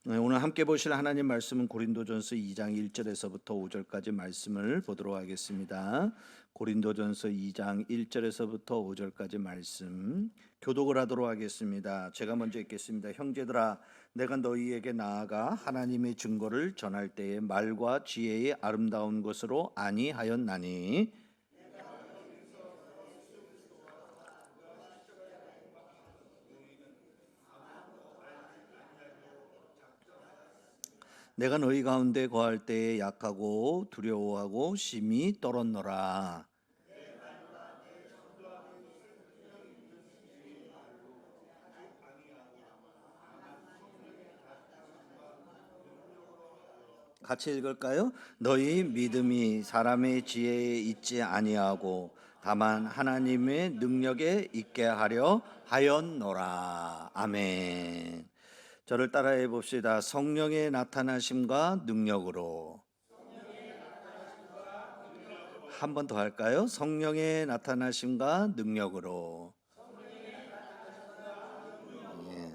네, 오늘 함께 보실 하나님 말씀은 고린도전서 2장 1절에서부터 5절까지 말씀을 보도록 하겠습니다. 고린도전서 2장 1절에서부터 5절까지 말씀 교독을 하도록 하겠습니다. 제가 먼저 읽겠습니다. 형제들아, 내가 너희에게 나아가 하나님의 증거를 전할 때에 말과 지혜의 아름다운 것으로 아니하였나니 내가 너희 가운데 거할 때에 약하고 두려워하고 심히 떨었노라. 같이 읽을까요? 너희 믿음이 사람의 지혜에 있지 아니하고 다만 하나님의 능력에 있게 하려 하였노라. 아멘. 저를 따라해 봅시다. 성령의 나타나심과 능력으로. 한 번 더 할까요? 성령의 나타나심과 능력으로.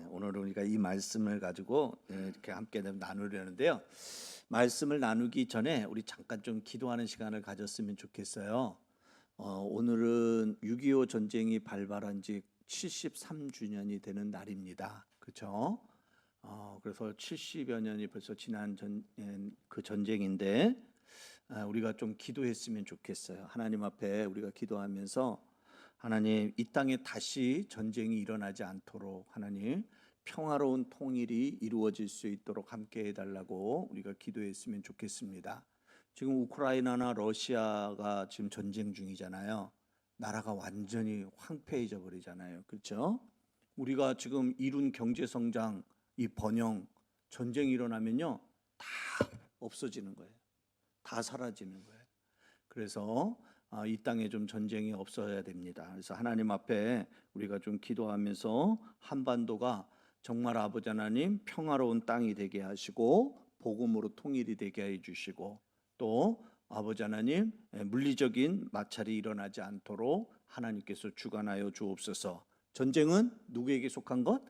오늘 우리가 이 말씀을 가지고 이렇게 함께 나누려는데요. 말씀을 나누기 전에 우리 잠깐 좀 기도하는 시간을 가졌으면 좋겠어요. 오늘은 6.25 전쟁이 발발한 지 73주년이 되는 날입니다. 그렇죠? 그래서 70여 년이 벌써 지난 그 전쟁인데 우리가 좀 기도했으면 좋겠어요. 하나님 앞에 우리가 기도하면서 하나님, 이 땅에 다시 전쟁이 일어나지 않도록 하나님 평화로운 통일이 이루어질 수 있도록 함께 해달라고 우리가 기도했으면 좋겠습니다. 지금 우크라이나나 러시아가 지금 전쟁 중이잖아요. 나라가 완전히 황폐해져 버리잖아요. 그렇죠? 우리가 지금 이룬 경제성장, 이 번영, 전쟁이 일어나면요 다 없어지는 거예요. 다 사라지는 거예요. 그래서 이 땅에 좀 전쟁이 없어야 됩니다. 그래서 하나님 앞에 우리가 좀 기도하면서 한반도가 정말 아버지 하나님 평화로운 땅이 되게 하시고 복음으로 통일이 되게 해 주시고 또 아버지 하나님 물리적인 마찰이 일어나지 않도록 하나님께서 주관하여 주옵소서. 전쟁은 누구에게 속한 것?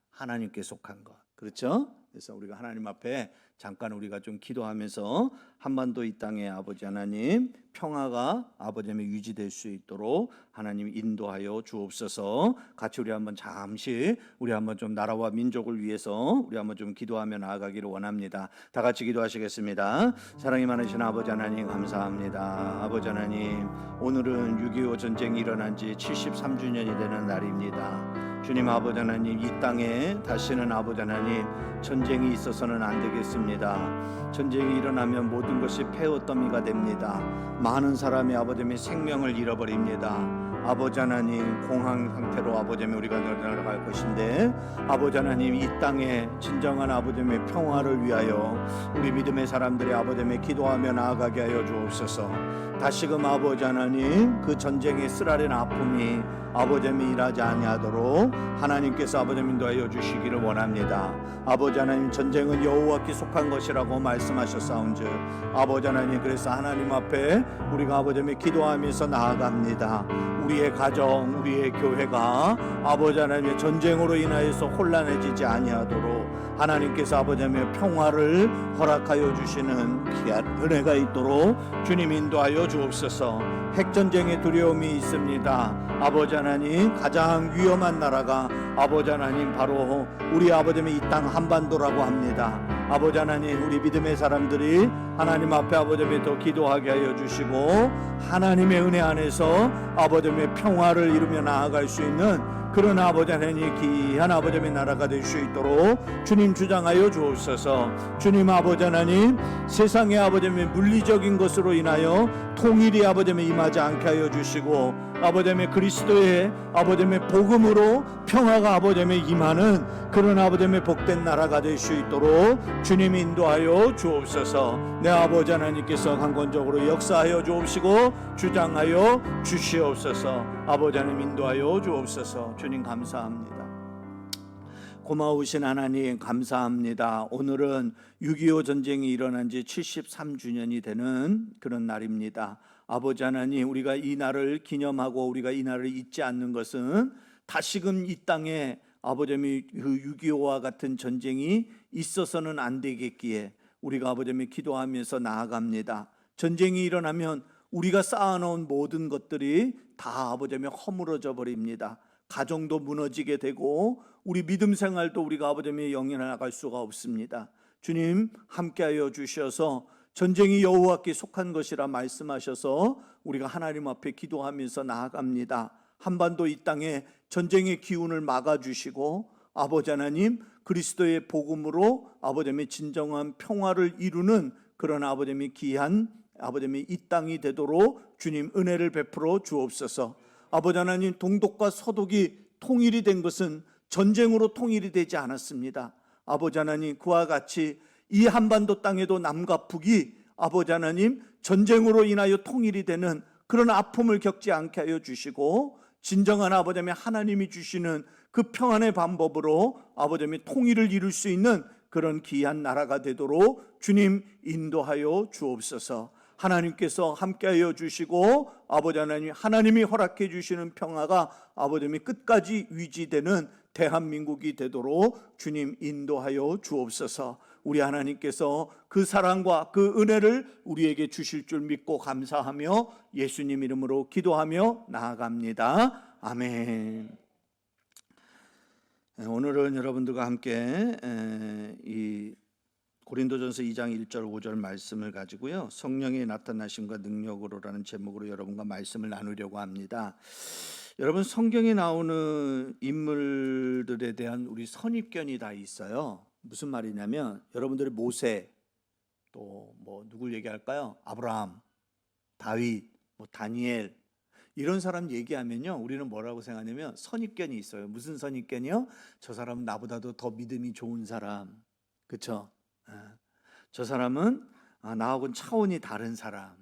하나님께 속한 것. 그렇죠? 그래서 우리가 하나님 앞에 잠깐 우리가 좀 기도하면서 한반도 이 땅에 아버지 하나님 평화가 아버지 하나님 유지될 수 있도록 하나님 인도하여 주옵소서. 같이 우리 한번 잠시 우리 한번 좀 나라와 민족을 위해서 우리 한번 좀 기도하며 나아가기를 원합니다. 다 같이 기도하시겠습니다. 사랑이 많으신 아버지 하나님 감사합니다. 아버지 하나님, 오늘은 6.25 전쟁이 일어난 지 73주년이 되는 날입니다. 주님 아버지 하나님, 이 땅에 다시는 아버지 하나님 전쟁이 있어서는 안 되겠습니다. 전쟁이 일어나면 모든 것이 폐허더미가 됩니다. 많은 사람이 아버지 하나님 생명을 잃어버립니다. 아버지 하나님, 공황 상태로 아버지 하나님 우리가 내려갈 것인데 아버지 하나님, 이 땅에 진정한 아버지 하나님의 평화를 위하여 우리 믿음의 사람들이 아버지 하나님 기도하며 나아가게 하여 주옵소서. 다시금 아버지 하나님 그 전쟁의 쓰라린 아픔이 아버지 하나님 일하지 아니하도록 하나님께서 아버지 하나님 인도하여 주시기를 원합니다. 아버지 하나님, 전쟁은 여호와께 속한 것이라고 말씀하셨사온즉 아버지 하나님, 그래서 하나님 앞에 우리가 아버지 하나님 기도하면서 나아갑니다. 우리의 가정, 우리의 교회가 아버지 하나님의 전쟁으로 인하여서 혼란해지지 아니하도록 하나님께서 아버지 하나님의 평화를 허락하여 주시는 귀한 은혜가 있도록 주님 인도하여 주옵소서. 핵전쟁의 두려움이 있습니다. 아버지 하나님, 가장 위험한 나라가 아버지 하나님 바로 우리 아버지 하나님 이 땅 한반도라고 합니다. 아버지 하나님, 우리 믿음의 사람들이 하나님 앞에 아버지 하나님 더 기도하게 하여 주시고 하나님의 은혜 안에서 아버지 하나님의 평화를 이루며 나아갈 수 있는 그런 아버지 하나님 귀한 아버지 하나님의 나라가 될 수 있도록 주님 주장하여 주옵소서. 주님 아버지 하나님, 세상의 아버지 하나님 물리적인 것으로 인하여 통일이 아버지 하나님 임하지 않게 하여 주시고 아버지 하나님 그리스도의 아버지 하나님의 복음으로 평화가 아버지 하나님 임하는 그런 아버지 하나님의 복된 나라가 될 수 있도록 주님 인도하여 주옵소서. 내 아버지 하나님께서 강권적으로 역사하여 주옵시고 주장하여 주시옵소서. 아버지 하나님 인도하여 주옵소서. 주님 감사합니다. 고마우신 하나님 감사합니다. 오늘은 6.25 전쟁이 일어난 지 73주년이 되는 그런 날입니다. 아버지 하나님, 우리가 이 날을 기념하고 우리가 이 날을 잊지 않는 것은 다시금 이 땅에 아버지 하나님 그 6.25와 같은 전쟁이 있어서는 안 되겠기에 우리가 아버지 하나님 기도하면서 나아갑니다. 전쟁이 일어나면 우리가 쌓아놓은 모든 것들이 다 아버지 하나님 허물어져 버립니다. 가정도 무너지게 되고 우리 믿음 생활도 우리가 아버지 하나님 영위해 나갈 수가 없습니다. 주님 함께하여 주셔서 전쟁이 여호와께 속한 것이라 말씀하셔서 우리가 하나님 앞에 기도하면서 나아갑니다. 한반도 이 땅에 전쟁의 기운을 막아주시고 아버지 하나님 그리스도의 복음으로 아버지 하나님 진정한 평화를 이루는 그런 아버지 하나님 귀한 아버지 하나님 이 땅이 되도록 주님 은혜를 베풀어 주옵소서. 아버지 하나님 동독과 서독이 통일이 된 것은 전쟁으로 통일이 되지 않았습니다. 아버지 하나님 그와 같이 이 한반도 땅에도 남과 북이 아버지 하나님 전쟁으로 인하여 통일이 되는 그런 아픔을 겪지 않게 하여 주시고 진정한 아버지 하나님 하나님이 주시는 그 평안의 방법으로 아버지 하나님 통일을 이룰 수 있는 그런 귀한 나라가 되도록 주님 인도하여 주옵소서. 하나님께서 함께하여 주시고 아버지 하나님 하나님이 허락해 주시는 평화가 아버지 하나님 끝까지 유지되는 대한민국이 되도록 주님 인도하여 주옵소서. 우리 하나님께서 그 사랑과 그 은혜를 우리에게 주실 줄 믿고 감사하며 예수님 이름으로 기도하며 나아갑니다. 아멘. 오늘은 여러분들과 함께 이 고린도전서 2장 1절 5절 말씀을 가지고요, 성령의 나타나심과 능력으로라는 제목으로 여러분과 말씀을 나누려고 합니다. 여러분 성경에 나오는 인물들에 대한 우리 선입견이 다 있어요. 무슨 말이냐면 여러분들이 모세, 또 뭐 누굴 얘기할까요? 아브라함, 다윗, 뭐 다니엘 이런 사람 얘기하면요 우리는 뭐라고 생각하냐면 선입견이 있어요. 무슨 선입견이요? 저 사람은 나보다도 더 믿음이 좋은 사람, 그렇죠? 저 사람은 나하고는 차원이 다른 사람,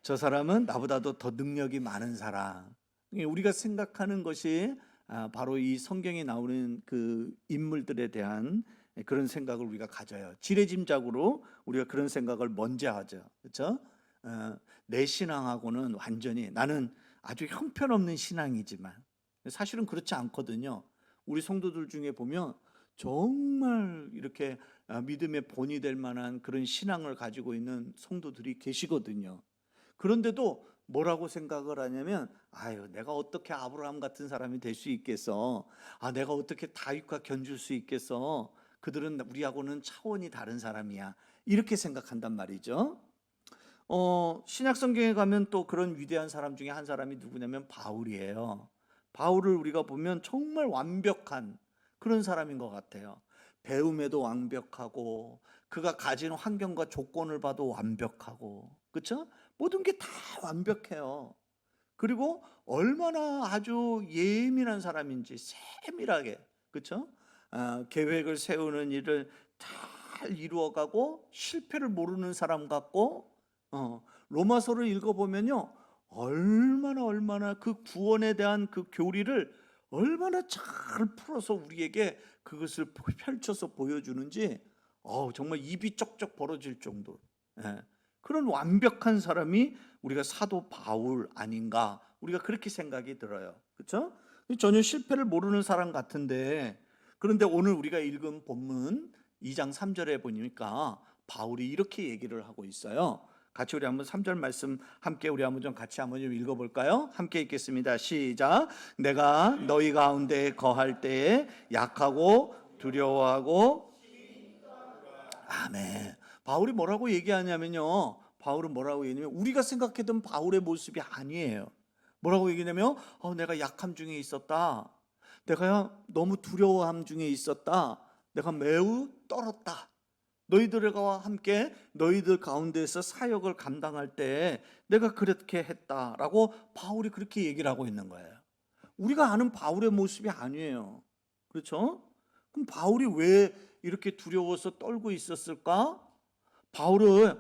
저 사람은 나보다도 더 능력이 많은 사람. 우리가 생각하는 것이 바로 이 성경에 나오는 그 인물들에 대한 그런 생각을 우리가 가져요. 지레짐작으로 우리가 그런 생각을 먼저 하죠. 그렇죠? 내 신앙하고는 완전히 나는 아주 형편없는 신앙이지만 사실은 그렇지 않거든요. 우리 성도들 중에 보면 정말 이렇게 믿음의 본이 될 만한 그런 신앙을 가지고 있는 성도들이 계시거든요. 그런데도 뭐라고 생각을 하냐면 아유 내가 어떻게 아브라함 같은 사람이 될 수 있겠어, 내가 어떻게 다윗과 견줄 수 있겠어, 그들은 우리하고는 차원이 다른 사람이야, 이렇게 생각한단 말이죠. 신약 성경에 가면 또 그런 위대한 사람 중에 한 사람이 누구냐면 바울이에요. 바울을 우리가 보면 정말 완벽한 그런 사람인 것 같아요. 배움에도 완벽하고 그가 가진 환경과 조건을 봐도 완벽하고, 그렇죠? 모든 게 다 완벽해요. 그리고 얼마나 아주 예민한 사람인지 세밀하게, 그렇죠? 계획을 세우는 일을 잘 이루어가고 실패를 모르는 사람 같고, 로마서를 읽어보면요 얼마나 그 구원에 대한 그 교리를 얼마나 잘 풀어서 우리에게 그것을 펼쳐서 보여주는지 정말 입이 쩍쩍 벌어질 정도, 그런 완벽한 사람이 우리가 사도 바울 아닌가, 우리가 그렇게 생각이 들어요. 그렇죠? 전혀 실패를 모르는 사람 같은데, 그런데 오늘 우리가 읽은 본문 2장 3절에 보니까 바울이 이렇게 얘기를 하고 있어요. 같이 우리 한번 3절 말씀 함께 우리 한번 좀 같이 한번 좀 읽어볼까요? 함께 읽겠습니다. 시작. 내가 너희 가운데 거할 때에 약하고 두려워하고. 아멘. 바울이 뭐라고 얘기하냐면요, 바울은 뭐라고 얘기하냐면 우리가 생각했던 바울의 모습이 아니에요. 뭐라고 얘기하냐면 내가 약함 중에 있었다, 내가 너무 두려워함 중에 있었다, 내가 매우 떨었다, 너희들과 함께 너희들 가운데서 사역을 감당할 때 내가 그렇게 했다라고 바울이 그렇게 얘기를 하고 있는 거예요. 우리가 아는 바울의 모습이 아니에요. 그렇죠? 그럼 바울이 왜 이렇게 두려워서 떨고 있었을까? 바울은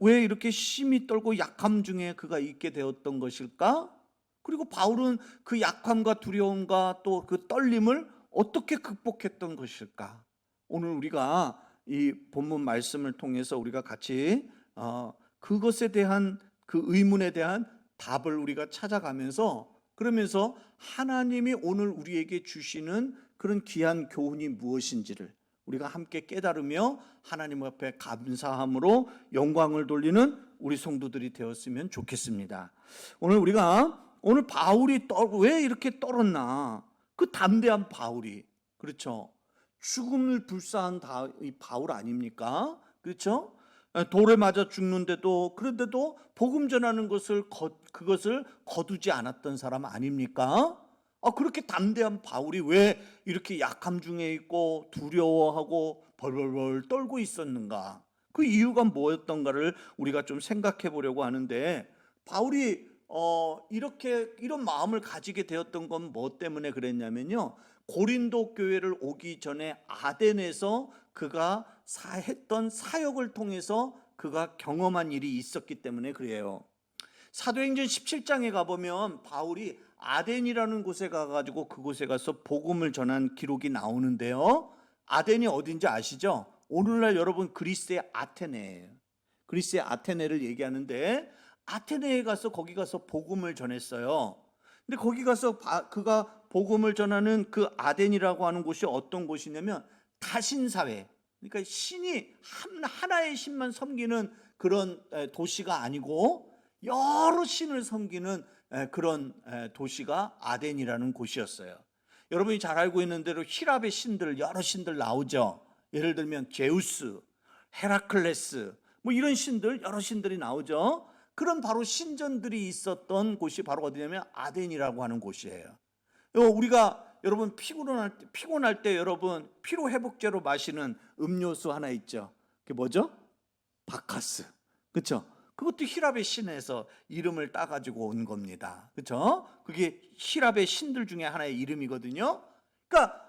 왜 이렇게 심히 떨고 약함 중에 그가 있게 되었던 것일까? 그리고 바울은 그 약함과 두려움과 또 그 떨림을 어떻게 극복했던 것일까? 오늘 우리가 이 본문 말씀을 통해서 우리가 같이 그것에 대한 그 의문에 대한 답을 우리가 찾아가면서, 그러면서 하나님이 오늘 우리에게 주시는 그런 귀한 교훈이 무엇인지를 우리가 함께 깨달으며 하나님 앞에 감사함으로 영광을 돌리는 우리 성도들이 되었으면 좋겠습니다. 오늘 바울이 왜 이렇게 떨었나? 그 담대한 바울이, 그렇죠? 죽음을 불사한 이 바울 아닙니까? 그렇죠? 돌에 맞아 죽는데도, 그런데도 복음 전하는 그것을 거두지 않았던 사람 아닙니까? 그렇게 담대한 바울이 왜 이렇게 약함 중에 있고 두려워하고 벌벌벌 떨고 있었는가? 그 이유가 뭐였던가를 우리가 좀 생각해 보려고 하는데, 바울이 이런 마음을 가지게 되었던 건 뭐 때문에 그랬냐면요, 고린도 교회를 오기 전에 아덴에서 그가 했던 사역을 통해서 그가 경험한 일이 있었기 때문에 그래요. 사도행전 17장에 가보면 바울이 아덴이라는 곳에 가가지고 그곳에 가서 복음을 전한 기록이 나오는데요, 아덴이 어딘지 아시죠? 오늘날 여러분 그리스의 아테네예요. 그리스의 아테네를 얘기하는데, 아테네에 가서 거기 가서 복음을 전했어요. 근데 거기 가서 그가 복음을 전하는 그 아덴이라고 하는 곳이 어떤 곳이냐면 다신사회, 그러니까 신이 하나의 신만 섬기는 그런 도시가 아니고 여러 신을 섬기는 그런 도시가 아덴이라는 곳이었어요. 여러분이 잘 알고 있는 대로 히랍의 신들, 여러 신들 나오죠. 예를 들면 제우스, 헤라클레스, 뭐 이런 신들, 여러 신들이 나오죠. 그런 바로 신전들이 있었던 곳이 바로 어디냐면 아덴이라고 하는 곳이에요. 우리가 여러분 피곤할 때 여러분 피로 회복제로 마시는 음료수 하나 있죠. 그게 뭐죠? 바카스. 그렇죠? 그것도 히랍의 신에서 이름을 따가지고 온 겁니다. 그렇죠? 그게 히랍의 신들 중에 하나의 이름이거든요. 그러니까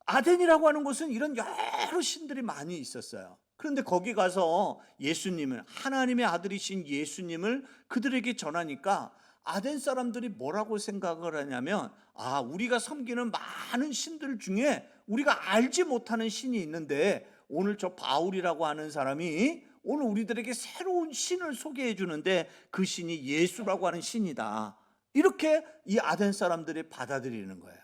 아덴이라고 하는 곳은 이런 여러 신들이 많이 있었어요. 그런데 거기 가서 예수님을, 하나님의 아들이신 예수님을 그들에게 전하니까 아덴 사람들이 뭐라고 생각을 하냐면, 우리가 섬기는 많은 신들 중에 우리가 알지 못하는 신이 있는데 오늘 저 바울이라고 하는 사람이 오늘 우리들에게 새로운 신을 소개해 주는데 그 신이 예수라고 하는 신이다. 이렇게 이 아덴 사람들이 받아들이는 거예요.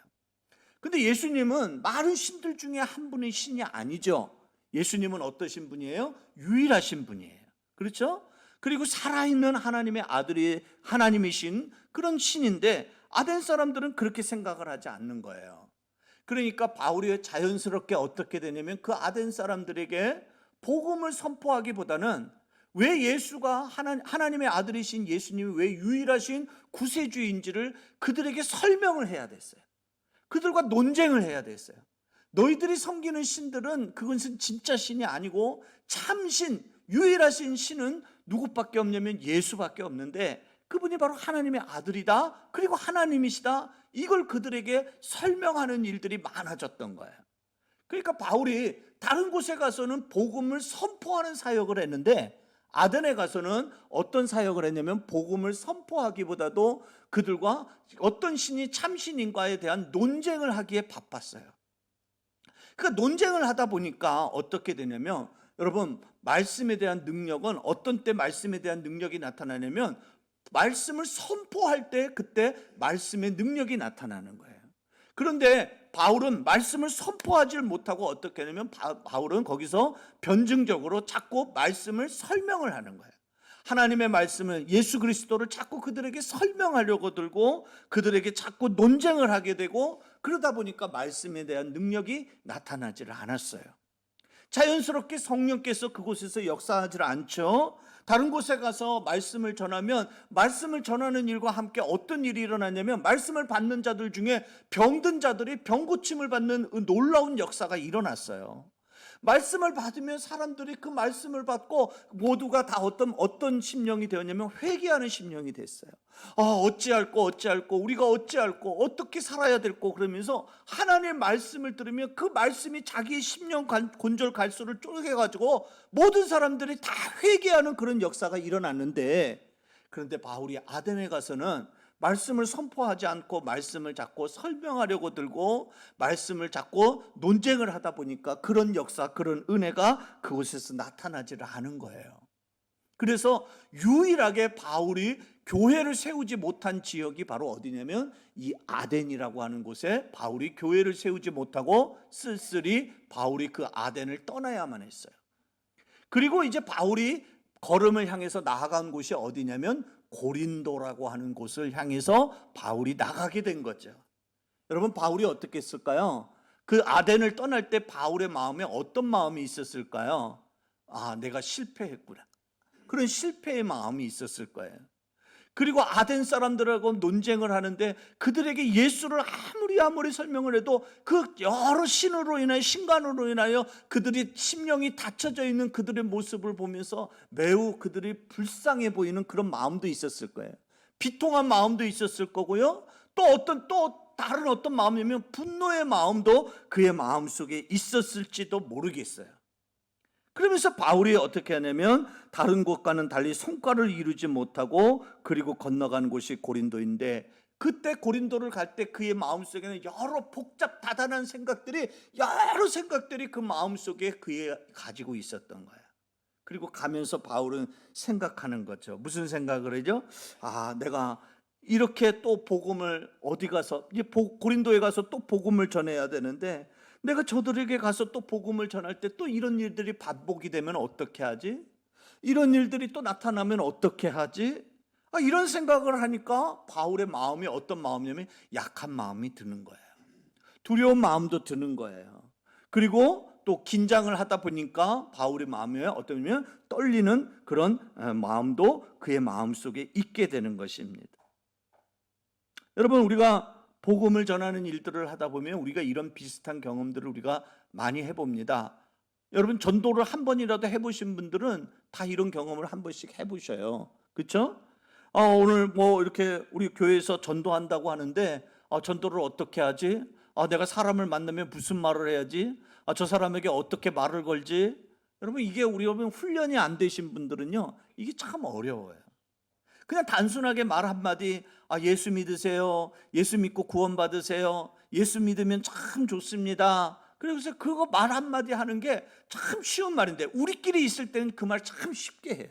근데 예수님은 많은 신들 중에 한 분의 신이 아니죠. 예수님은 어떠신 분이에요? 유일하신 분이에요. 그렇죠? 그리고 살아있는 하나님의 아들이 하나님이신 그런 신인데 아덴 사람들은 그렇게 생각을 하지 않는 거예요. 그러니까 바울이 자연스럽게 어떻게 되냐면 그 아덴 사람들에게 복음을 선포하기보다는 왜 예수가 하나님의 아들이신 예수님이 왜 유일하신 구세주인지를 그들에게 설명을 해야 됐어요. 그들과 논쟁을 해야 됐어요. 너희들이 섬기는 신들은 그것은 진짜 신이 아니고 참신, 유일하신 신은 누구밖에 없냐면 예수밖에 없는데 그분이 바로 하나님의 아들이다, 그리고 하나님이시다, 이걸 그들에게 설명하는 일들이 많아졌던 거예요. 그러니까 바울이 다른 곳에 가서는 복음을 선포하는 사역을 했는데 아덴에 가서는 어떤 사역을 했냐면 복음을 선포하기보다도 그들과 어떤 신이 참신인가에 대한 논쟁을 하기에 바빴어요. 그러니까 논쟁을 하다 보니까 어떻게 되냐면, 여러분 말씀에 대한 능력은 어떤 때 말씀에 대한 능력이 나타나냐면 말씀을 선포할 때 그때 말씀의 능력이 나타나는 거예요. 그런데 바울은 말씀을 선포하지 못하고 어떻게 하냐면 바울은 거기서 변증적으로 자꾸 말씀을 설명을 하는 거예요. 하나님의 말씀을, 예수 그리스도를 자꾸 그들에게 설명하려고 들고 그들에게 자꾸 논쟁을 하게 되고, 그러다 보니까 말씀에 대한 능력이 나타나지를 않았어요. 자연스럽게 성령께서 그곳에서 역사하지 않죠. 다른 곳에 가서 말씀을 전하면 말씀을 전하는 일과 함께 어떤 일이 일어나냐면 말씀을 받는 자들 중에 병든 자들이 병고침을 받는 놀라운 역사가 일어났어요. 말씀을 받으면 사람들이 그 말씀을 받고 모두가 다 어떤 심령이 되었냐면 회개하는 심령이 됐어요. 어찌할꼬 우리가 어찌할꼬 어떻게 살아야 될꼬 그러면서 하나님의 말씀을 들으면 그 말씀이 자기의 심령 곤절 갈수를 쪼개가지고 모든 사람들이 다 회개하는 그런 역사가 일어났는데, 그런데 바울이 아덴에 가서는 말씀을 선포하지 않고 말씀을 자꾸 설명하려고 들고 말씀을 자꾸 논쟁을 하다 보니까 그런 역사, 그런 은혜가 그곳에서 나타나지를 않은 거예요. 그래서 유일하게 바울이 교회를 세우지 못한 지역이 바로 어디냐면 이 아덴이라고 하는 곳에 바울이 교회를 세우지 못하고 쓸쓸히 바울이 그 아덴을 떠나야만 했어요. 그리고 이제 바울이 걸음을 향해서 나아간 곳이 어디냐면 고린도라고 하는 곳을 향해서 바울이 나가게 된 거죠. 여러분, 바울이 어떻게 했을까요? 그 아덴을 떠날 때 바울의 마음에 어떤 마음이 있었을까요? 아, 내가 실패했구나. 그런 실패의 마음이 있었을 거예요. 그리고 아덴 사람들하고 논쟁을 하는데 그들에게 예수를 아무리 설명을 해도 그 여러 신으로 인하여, 신간으로 인하여 그들이 심령이 닫혀져 있는 그들의 모습을 보면서 매우 그들이 불쌍해 보이는 그런 마음도 있었을 거예요. 비통한 마음도 있었을 거고요. 또 다른 어떤 마음이면 분노의 마음도 그의 마음속에 있었을지도 모르겠어요. 그러면서 바울이 어떻게 하냐면 다른 곳과는 달리 성과를 이루지 못하고 그리고 건너간 곳이 고린도인데, 그때 고린도를 갈 때 그의 마음속에는 여러 다단한 생각들이, 여러 생각들이 그 마음속에 그의 가지고 있었던 거예요. 그리고 가면서 바울은 생각하는 거죠. 무슨 생각을 하죠? 아, 내가 이렇게 또 복음을 어디 가서, 이제 고린도에 가서 또 복음을 전해야 되는데, 내가 저들에게 가서 또 복음을 전할 때 또 이런 일들이 반복이 되면 어떻게 하지? 이런 일들이 또 나타나면 어떻게 하지? 이런 생각을 하니까 바울의 마음이 어떤 마음이냐면 약한 마음이 드는 거예요. 두려운 마음도 드는 거예요. 그리고 또 긴장을 하다 보니까 바울의 마음에 어떠면 떨리는 그런 마음도 그의 마음속에 있게 되는 것입니다. 여러분, 우리가 복음을 전하는 일들을 하다 보면 우리가 이런 비슷한 경험들을 우리가 많이 해봅니다. 여러분, 전도를 한 번이라도 해보신 분들은 다 이런 경험을 한 번씩 해보셔요. 그렇죠? 오늘 뭐 이렇게 우리 교회에서 전도한다고 하는데 전도를 어떻게 하지? 내가 사람을 만나면 무슨 말을 해야지? 저 사람에게 어떻게 말을 걸지? 여러분, 이게 여러분 훈련이 안 되신 분들은요, 이게 참 어려워요. 그냥 단순하게 말 한마디, 예수 믿으세요, 예수 믿고 구원 받으세요, 예수 믿으면 참 좋습니다. 그래서 그거 말 한마디 하는 게 참 쉬운 말인데 우리끼리 있을 때는 그 말 참 쉽게 해요.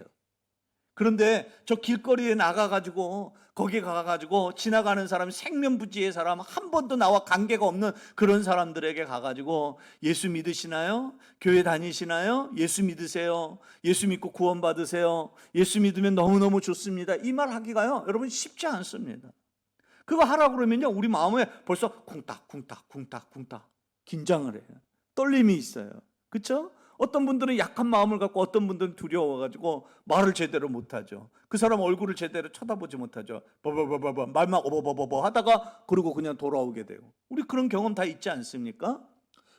그런데 저 길거리에 나가가지고 거기 가가지고 지나가는 사람, 생면부지의 사람, 한 번도 나와 관계가 없는 그런 사람들에게 가가지고 예수 믿으시나요? 교회 다니시나요? 예수 믿으세요, 예수 믿고 구원 받으세요, 예수 믿으면 너무너무 좋습니다, 이 말 하기가요 여러분 쉽지 않습니다. 그거 하라고 그러면요 우리 마음에 벌써 쿵딱쿵딱쿵딱쿵딱 긴장을 해요. 떨림이 있어요. 그렇죠? 어떤 분들은 약한 마음을 갖고 어떤 분들은 두려워가지고 말을 제대로 못하죠. 그 사람 얼굴을 제대로 쳐다보지 못하죠. 버버버버버 말만 어버버버버 하다가 그러고 그냥 돌아오게 돼요. 우리 그런 경험 다 있지 않습니까?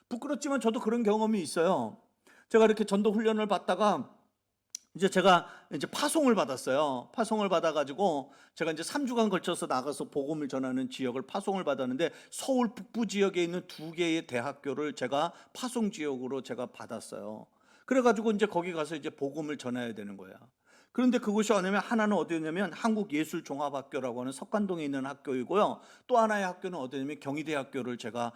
부끄럽지만 저도 그런 경험이 있어요. 제가 이렇게 전도 훈련을 받다가 제가 파송을 받았어요. 파송을 받아가지고 제가 3주간 걸쳐서 나가서 복음을 전하는 지역을 파송을 받았는데, 서울 북부 지역에 있는 2개의 대학교를 제가 파송 지역으로 제가 받았어요. 그래가지고 거기 가서 복음을 전해야 되는 거야. 그런데 그곳이 어디냐면, 하나는 어디였냐면 한국예술종합학교라고 하는 석관동에 있는 학교이고요. 또 하나의 학교는 어디냐면 경희대학교를 제가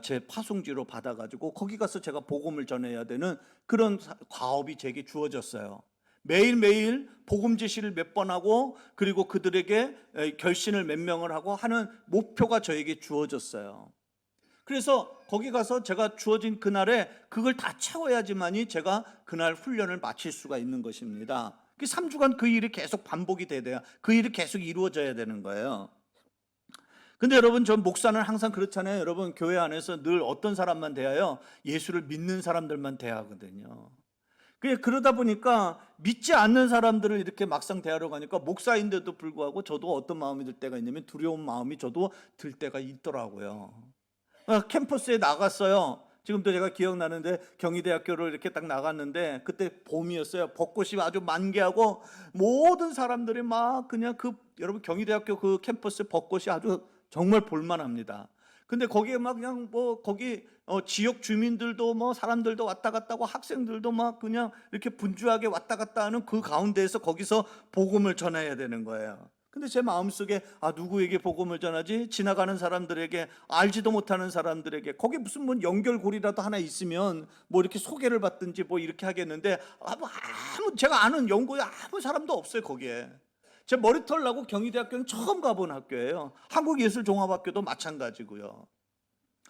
제 파송지로 받아가지고 거기 가서 제가 복음을 전해야 되는 그런 과업이 제게 주어졌어요. 매일매일 복음 제시를 몇 번 하고 그리고 그들에게 결신을 몇 명을 하고 하는 목표가 저에게 주어졌어요. 그래서 거기 가서 제가 주어진 그날에 그걸 다 채워야지만이 제가 그날 훈련을 마칠 수가 있는 것입니다. 3주간 그 일이 계속 반복이 돼야, 그 일이 계속 이루어져야 되는 거예요. 근데 여러분, 전 목사는 항상 그렇잖아요. 여러분, 교회 안에서 늘 어떤 사람만 대하여? 예수를 믿는 사람들만 대하거든요. 그러다 보니까 믿지 않는 사람들을 이렇게 막상 대하러 가니까 목사인데도 불구하고 저도 어떤 마음이 들 때가 있냐면 두려운 마음이 저도 들 때가 있더라고요. 캠퍼스에 나갔어요. 지금도 제가 기억나는데 경희대학교를 이렇게 딱 나갔는데 그때 봄이었어요. 벚꽃이 아주 만개하고 모든 사람들이 막 그냥 여러분 경희대학교 그 캠퍼스 벚꽃이 아주 정말 볼만합니다. 근데 거기에 막 그냥 거기 지역 주민들도 사람들도 왔다 갔다 하고 학생들도 막 그냥 이렇게 분주하게 왔다 갔다 하는 그 가운데에서 거기서 복음을 전해야 되는 거예요. 근데 제 마음속에 누구에게 복음을 전하지? 지나가는 사람들에게, 알지도 못하는 사람들에게, 거기 무슨 연결고리라도 하나 있으면 이렇게 소개를 받든지 이렇게 하겠는데 제가 아는 연고에 아무 사람도 없어요. 거기에 제 머리털 나고 경희대학교는 처음 가본 학교예요. 한국예술종합학교도 마찬가지고요.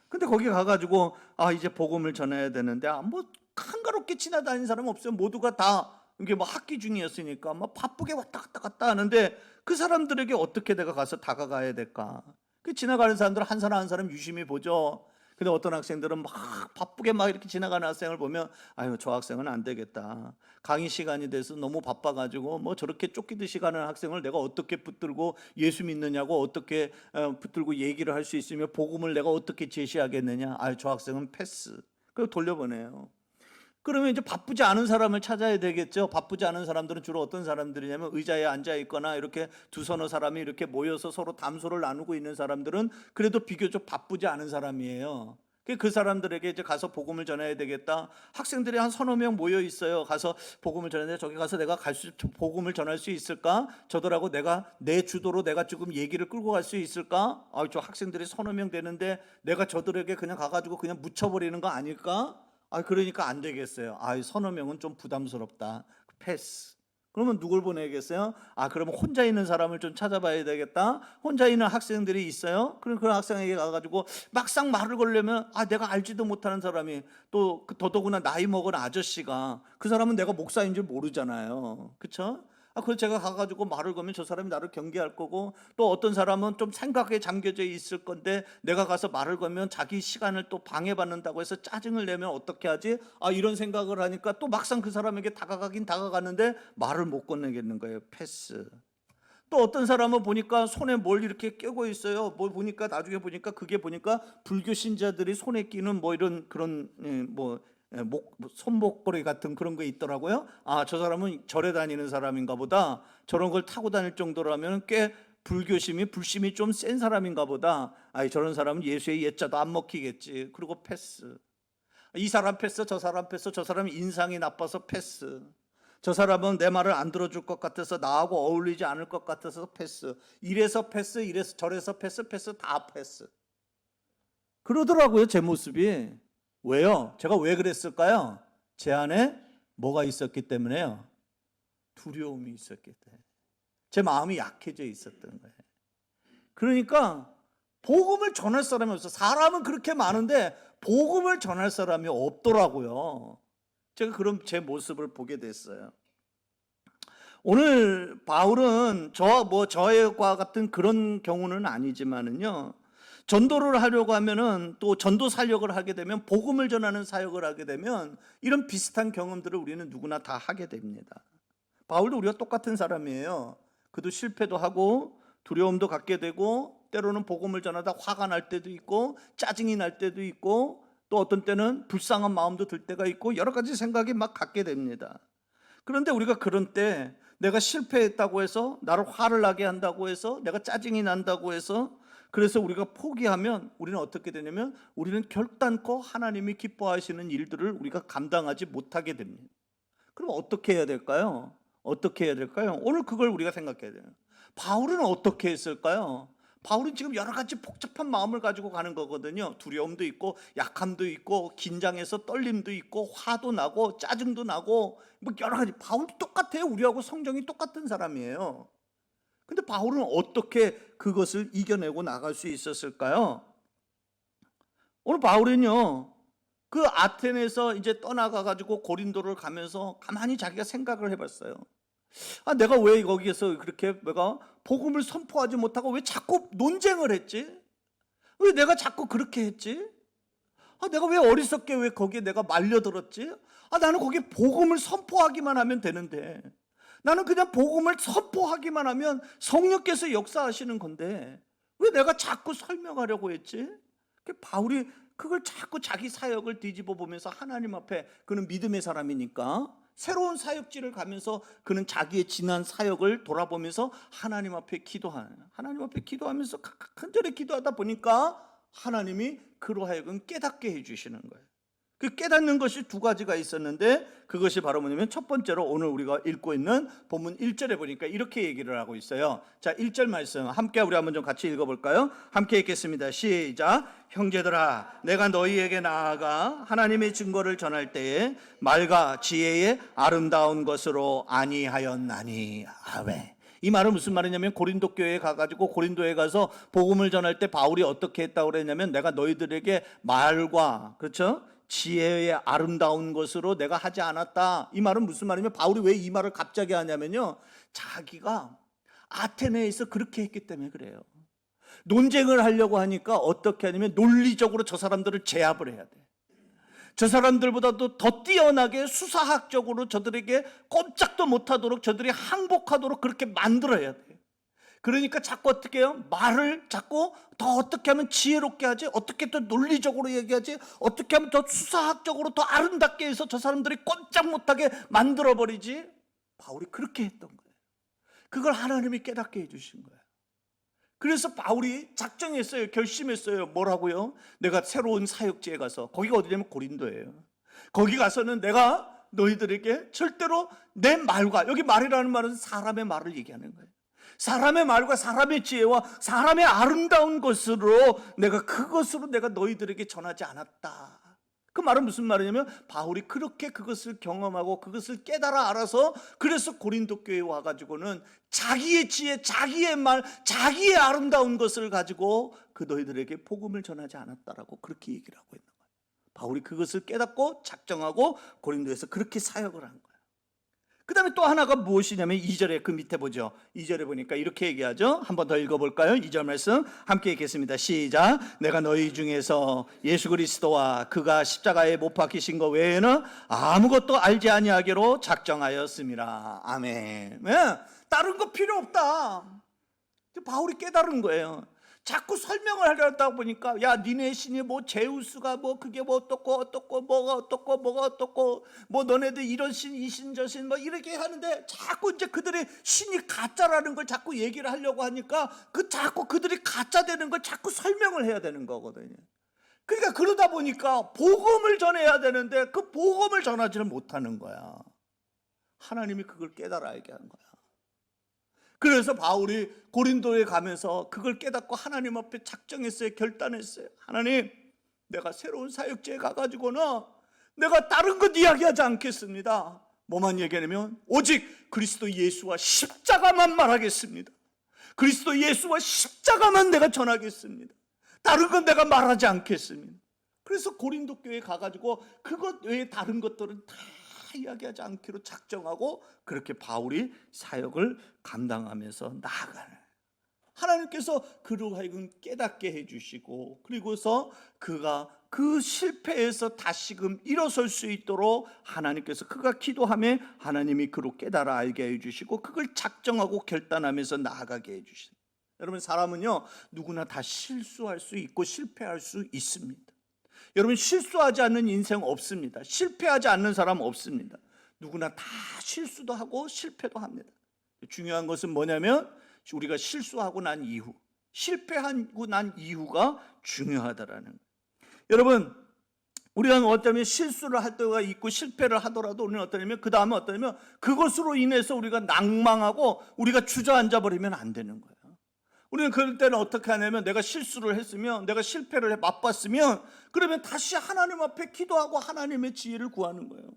근데 거기 가가지고 이제 복음을 전해야 되는데 뭐 한가롭게 지나다니는 사람 없어요. 모두가 다 이게 뭐 학기 중이었으니까 막 바쁘게 왔다 갔다 하는데 그 사람들에게 어떻게 내가 가서 다가가야 될까? 그 지나가는 사람들 한 사람 한 사람 유심히 보죠. 근데 어떤 학생들은 막 바쁘게 막 이렇게 지나가는 학생을 보면 아유, 저 학생은 안 되겠다. 강의 시간이 돼서 너무 바빠가지고 뭐 저렇게 쫓기듯이 가는 학생을 내가 어떻게 붙들고 예수 믿느냐고 어떻게 붙들고 얘기를 할 수 있으며 복음을 내가 어떻게 제시하겠느냐. 아유, 저 학생은 패스. 그리고 돌려보내요. 그러면 이제 바쁘지 않은 사람을 찾아야 되겠죠. 바쁘지 않은 사람들은 주로 어떤 사람들이냐면 의자에 앉아 있거나 이렇게 두서너 사람이 이렇게 모여서 서로 담소를 나누고 있는 사람들은 그래도 비교적 바쁘지 않은 사람이에요. 그 사람들에게 이제 가서 복음을 전해야 되겠다. 학생들이 한 서너 명 모여 있어요. 가서 복음을 전해야 돼. 저기 가서 내가 복음을 전할 수 있을까? 저들하고 내가 내 주도로 내가 조금 얘기를 끌고 갈 수 있을까? 저 학생들이 서너 명 되는데 내가 저들에게 그냥 가가지고 그냥 묻혀버리는 거 아닐까? 그러니까 안 되겠어요. 서너 명은 좀 부담스럽다. 패스. 그러면 누굴 보내겠어요? 그러면 혼자 있는 사람을 좀 찾아봐야 되겠다. 혼자 있는 학생들이 있어요. 그럼 그 학생에게 가가지고 막상 말을 걸려면 내가 알지도 못하는 사람이 또 더더구나 나이 먹은 아저씨가 그 사람은 내가 목사인 줄 모르잖아요. 그렇죠? 그래서 제가 가가지고 말을 걸면 저 사람이 나를 경계할 거고 또 어떤 사람은 좀 생각에 잠겨져 있을 건데 내가 가서 말을 걸면 자기 시간을 또 방해받는다고 해서 짜증을 내면 어떻게 하지? 이런 생각을 하니까 또 막상 그 사람에게 다가가긴 다가가는데 말을 못 건네겠는 거예요. 패스. 또 어떤 사람은 보니까 손에 뭘 이렇게 끼고 있어요. 뭘 보니까 나중에 보니까 그게 보니까 불교 신자들이 손에 끼는 뭐 이런 그런 손목걸이 같은 그런 거 있더라고요. 저 사람은 절에 다니는 사람인가 보다. 저런 걸 타고 다닐 정도라면 꽤 불심이 좀 센 사람인가 보다. 저런 사람은 예수의 예자도 안 먹히겠지. 그리고 패스. 이 사람 패스, 저 사람 패스, 저 사람 인상이 나빠서 패스. 저 사람은 내 말을 안 들어줄 것 같아서 나하고 어울리지 않을 것 같아서 패스. 이래서 패스, 이래서 저래서 패스 다 패스. 그러더라고요, 제 모습이. 왜요? 제가 왜 그랬을까요? 제 안에 뭐가 있었기 때문에요? 두려움이 있었기 때문에. 제 마음이 약해져 있었던 거예요. 그러니까 복음을 전할 사람이 없어. 사람은 그렇게 많은데 복음을 전할 사람이 없더라고요. 제가 그런 제 모습을 보게 됐어요. 오늘 바울은 저와 같은 그런 경우는 아니지만은요. 전도를 하려고 하면은 또 전도 사역을 하게 되면 복음을 전하는 사역을 하게 되면 이런 비슷한 경험들을 우리는 누구나 다 하게 됩니다. 바울도 우리가 똑같은 사람이에요. 그도 실패도 하고 두려움도 갖게 되고 때로는 복음을 전하다 화가 날 때도 있고 짜증이 날 때도 있고 또 어떤 때는 불쌍한 마음도 들 때가 있고 여러 가지 생각이 막 갖게 됩니다. 그런데 우리가 그런 때 내가 실패했다고 해서 나를 화를 나게 한다고 해서 내가 짜증이 난다고 해서 그래서 우리가 포기하면 우리는 어떻게 되냐면 우리는 결단코 하나님이 기뻐하시는 일들을 우리가 감당하지 못하게 됩니다. 그럼 어떻게 해야 될까요? 어떻게 해야 될까요? 오늘 그걸 우리가 생각해야 돼요. 바울은 어떻게 했을까요? 바울은 지금 여러 가지 복잡한 마음을 가지고 가는 거거든요. 두려움도 있고 약함도 있고 긴장해서 떨림도 있고 화도 나고 짜증도 나고 뭐 여러 가지. 바울도 똑같아요. 우리하고 성정이 똑같은 사람이에요. 근데 바울은 어떻게 그것을 이겨내고 나갈 수 있었을까요? 오늘 바울은요, 그 아테네에서 이제 떠나가가지고 고린도를 가면서 가만히 자기가 생각을 해봤어요. 내가 왜 거기에서 그렇게 내가 복음을 선포하지 못하고 왜 자꾸 논쟁을 했지? 왜 내가 자꾸 그렇게 했지? 내가 왜 어리석게 왜 거기에 내가 말려들었지? 나는 거기 복음을 선포하기만 하면 되는데 나는 그냥 복음을 선포하기만 하면 성령께서 역사하시는 건데 왜 내가 자꾸 설명하려고 했지? 바울이 그걸 자꾸 자기 사역을 뒤집어 보면서 하나님 앞에, 그는 믿음의 사람이니까 새로운 사역지를 가면서 그는 자기의 지난 사역을 돌아보면서 하나님 앞에 기도하면서 간절히 기도하다 보니까 하나님이 그로 하여금 깨닫게 해주시는 거예요. 그 깨닫는 것이 두 가지가 있었는데 그것이 바로 뭐냐면 첫 번째로 오늘 우리가 읽고 있는 본문 1절에 보니까 이렇게 얘기를 하고 있어요. 자, 1절 말씀 함께 우리 한번 좀 같이 읽어볼까요? 함께 읽겠습니다. 시작. 형제들아, 내가 너희에게 나아가 하나님의 증거를 전할 때에 말과 지혜의 아름다운 것으로 아니하였나니. 왜? 이 말은 무슨 말이냐면 고린도 교회에 가가지고 고린도에 가서 복음을 전할 때 바울이 어떻게 했다고 그랬냐면 내가 너희들에게 말과 그렇죠? 지혜의 아름다운 것으로 내가 하지 않았다. 이 말은 무슨 말이냐면 바울이 왜 이 말을 갑자기 하냐면요, 자기가 아테네에서 그렇게 했기 때문에 그래요. 논쟁을 하려고 하니까 어떻게 하냐면 논리적으로 저 사람들을 제압을 해야 돼. 저 사람들보다도 더 뛰어나게 수사학적으로 저들에게 꼼짝도 못하도록 저들이 항복하도록 그렇게 만들어야 돼. 그러니까 자꾸 어떻게 해요? 말을 자꾸 더 어떻게 하면 지혜롭게 하지? 어떻게 더 논리적으로 얘기하지? 어떻게 하면 더 수사학적으로 더 아름답게 해서 저 사람들이 꼼짝 못하게 만들어버리지? 바울이 그렇게 했던 거예요. 그걸 하나님이 깨닫게 해주신 거예요. 그래서 바울이 작정했어요. 결심했어요. 뭐라고요? 내가 새로운 사역지에 가서, 거기가 어디냐면 고린도예요. 거기 가서는 내가 너희들에게 절대로 내 말과, 여기 말이라는 말은 사람의 말을 얘기하는 거예요. 사람의 말과 사람의 지혜와 사람의 아름다운 것으로 그것으로 내가 너희들에게 전하지 않았다. 그 말은 무슨 말이냐면 바울이 그렇게 그것을 경험하고 그것을 깨달아 알아서 그래서 고린도 교회에 와가지고는 자기의 지혜, 자기의 말, 자기의 아름다운 것을 가지고 그 너희들에게 복음을 전하지 않았다라고 그렇게 얘기를 하고 있는 거예요. 바울이 그것을 깨닫고 작정하고 고린도에서 그렇게 사역을 한 거예요. 그 다음에 또 하나가 무엇이냐면 2절에 그 밑에 보죠. 2절에 보니까 이렇게 얘기하죠. 한 번 더 읽어볼까요? 2절 말씀 함께 읽겠습니다. 시작. 내가 너희 중에서 예수 그리스도와 그가 십자가에 못 박히신 것 외에는 아무것도 알지 아니하기로 작정하였습니다. 아멘. 네? 다른 거 필요 없다. 바울이 깨달은 거예요. 자꾸 설명을 하려다 보니까 야 니네 신이 뭐 제우스가 뭐 그게 뭐 어떻고 뭐가 어떻고 뭐 너네들 이런 신 이 신 저 신 뭐 이렇게 하는데 자꾸 이제 그들의 신이 가짜라는 걸 자꾸 얘기를 하려고 하니까 자꾸 그들이 가짜 되는 걸 자꾸 설명을 해야 되는 거거든요. 그러니까 그러다 보니까 복음을 전해야 되는데 그 복음을 전하지를 못하는 거야. 하나님이 그걸 깨달아 알게 한 거야. 그래서 바울이 고린도에 가면서 그걸 깨닫고 하나님 앞에 작정했어요. 결단했어요. 하나님, 내가 새로운 사역지에 가가지고는 내가 다른 것 이야기하지 않겠습니다. 뭐만 얘기하냐면 오직 그리스도 예수와 십자가만 말하겠습니다. 그리스도 예수와 십자가만 내가 전하겠습니다. 다른 건 내가 말하지 않겠습니다. 그래서 고린도 교회에 가가지고 그것 외에 다른 것들은 다 이야기하지 않기로 작정하고 그렇게 바울이 사역을 감당하면서 나아가는, 하나님께서 그로 하여금 깨닫게 해주시고 그리고서 그가 그 실패에서 다시금 일어설 수 있도록 하나님께서 그가 기도하며 하나님이 그로 깨달아 알게 해주시고 그걸 작정하고 결단하면서 나아가게 해주신. 여러분, 사람은요 누구나 다 실수할 수 있고 실패할 수 있습니다. 여러분, 실수하지 않는 인생 없습니다. 실패하지 않는 사람 없습니다. 누구나 다 실수도 하고 실패도 합니다. 중요한 것은 뭐냐면 우리가 실수하고 난 이후, 실패하고 난 이후가 중요하다라는 거예요. 여러분, 우리가 어쩌면 실수를 할 때가 있고 실패를 하더라도 우리는 어떠냐면 그 다음에 어떠냐면 그것으로 인해서 우리가 낭망하고 우리가 주저앉아 버리면 안 되는 거예요. 우리는 그럴 때는 어떻게 하냐면 내가 실수를 했으면, 내가 실패를 맛봤으면 그러면 다시 하나님 앞에 기도하고 하나님의 지혜를 구하는 거예요.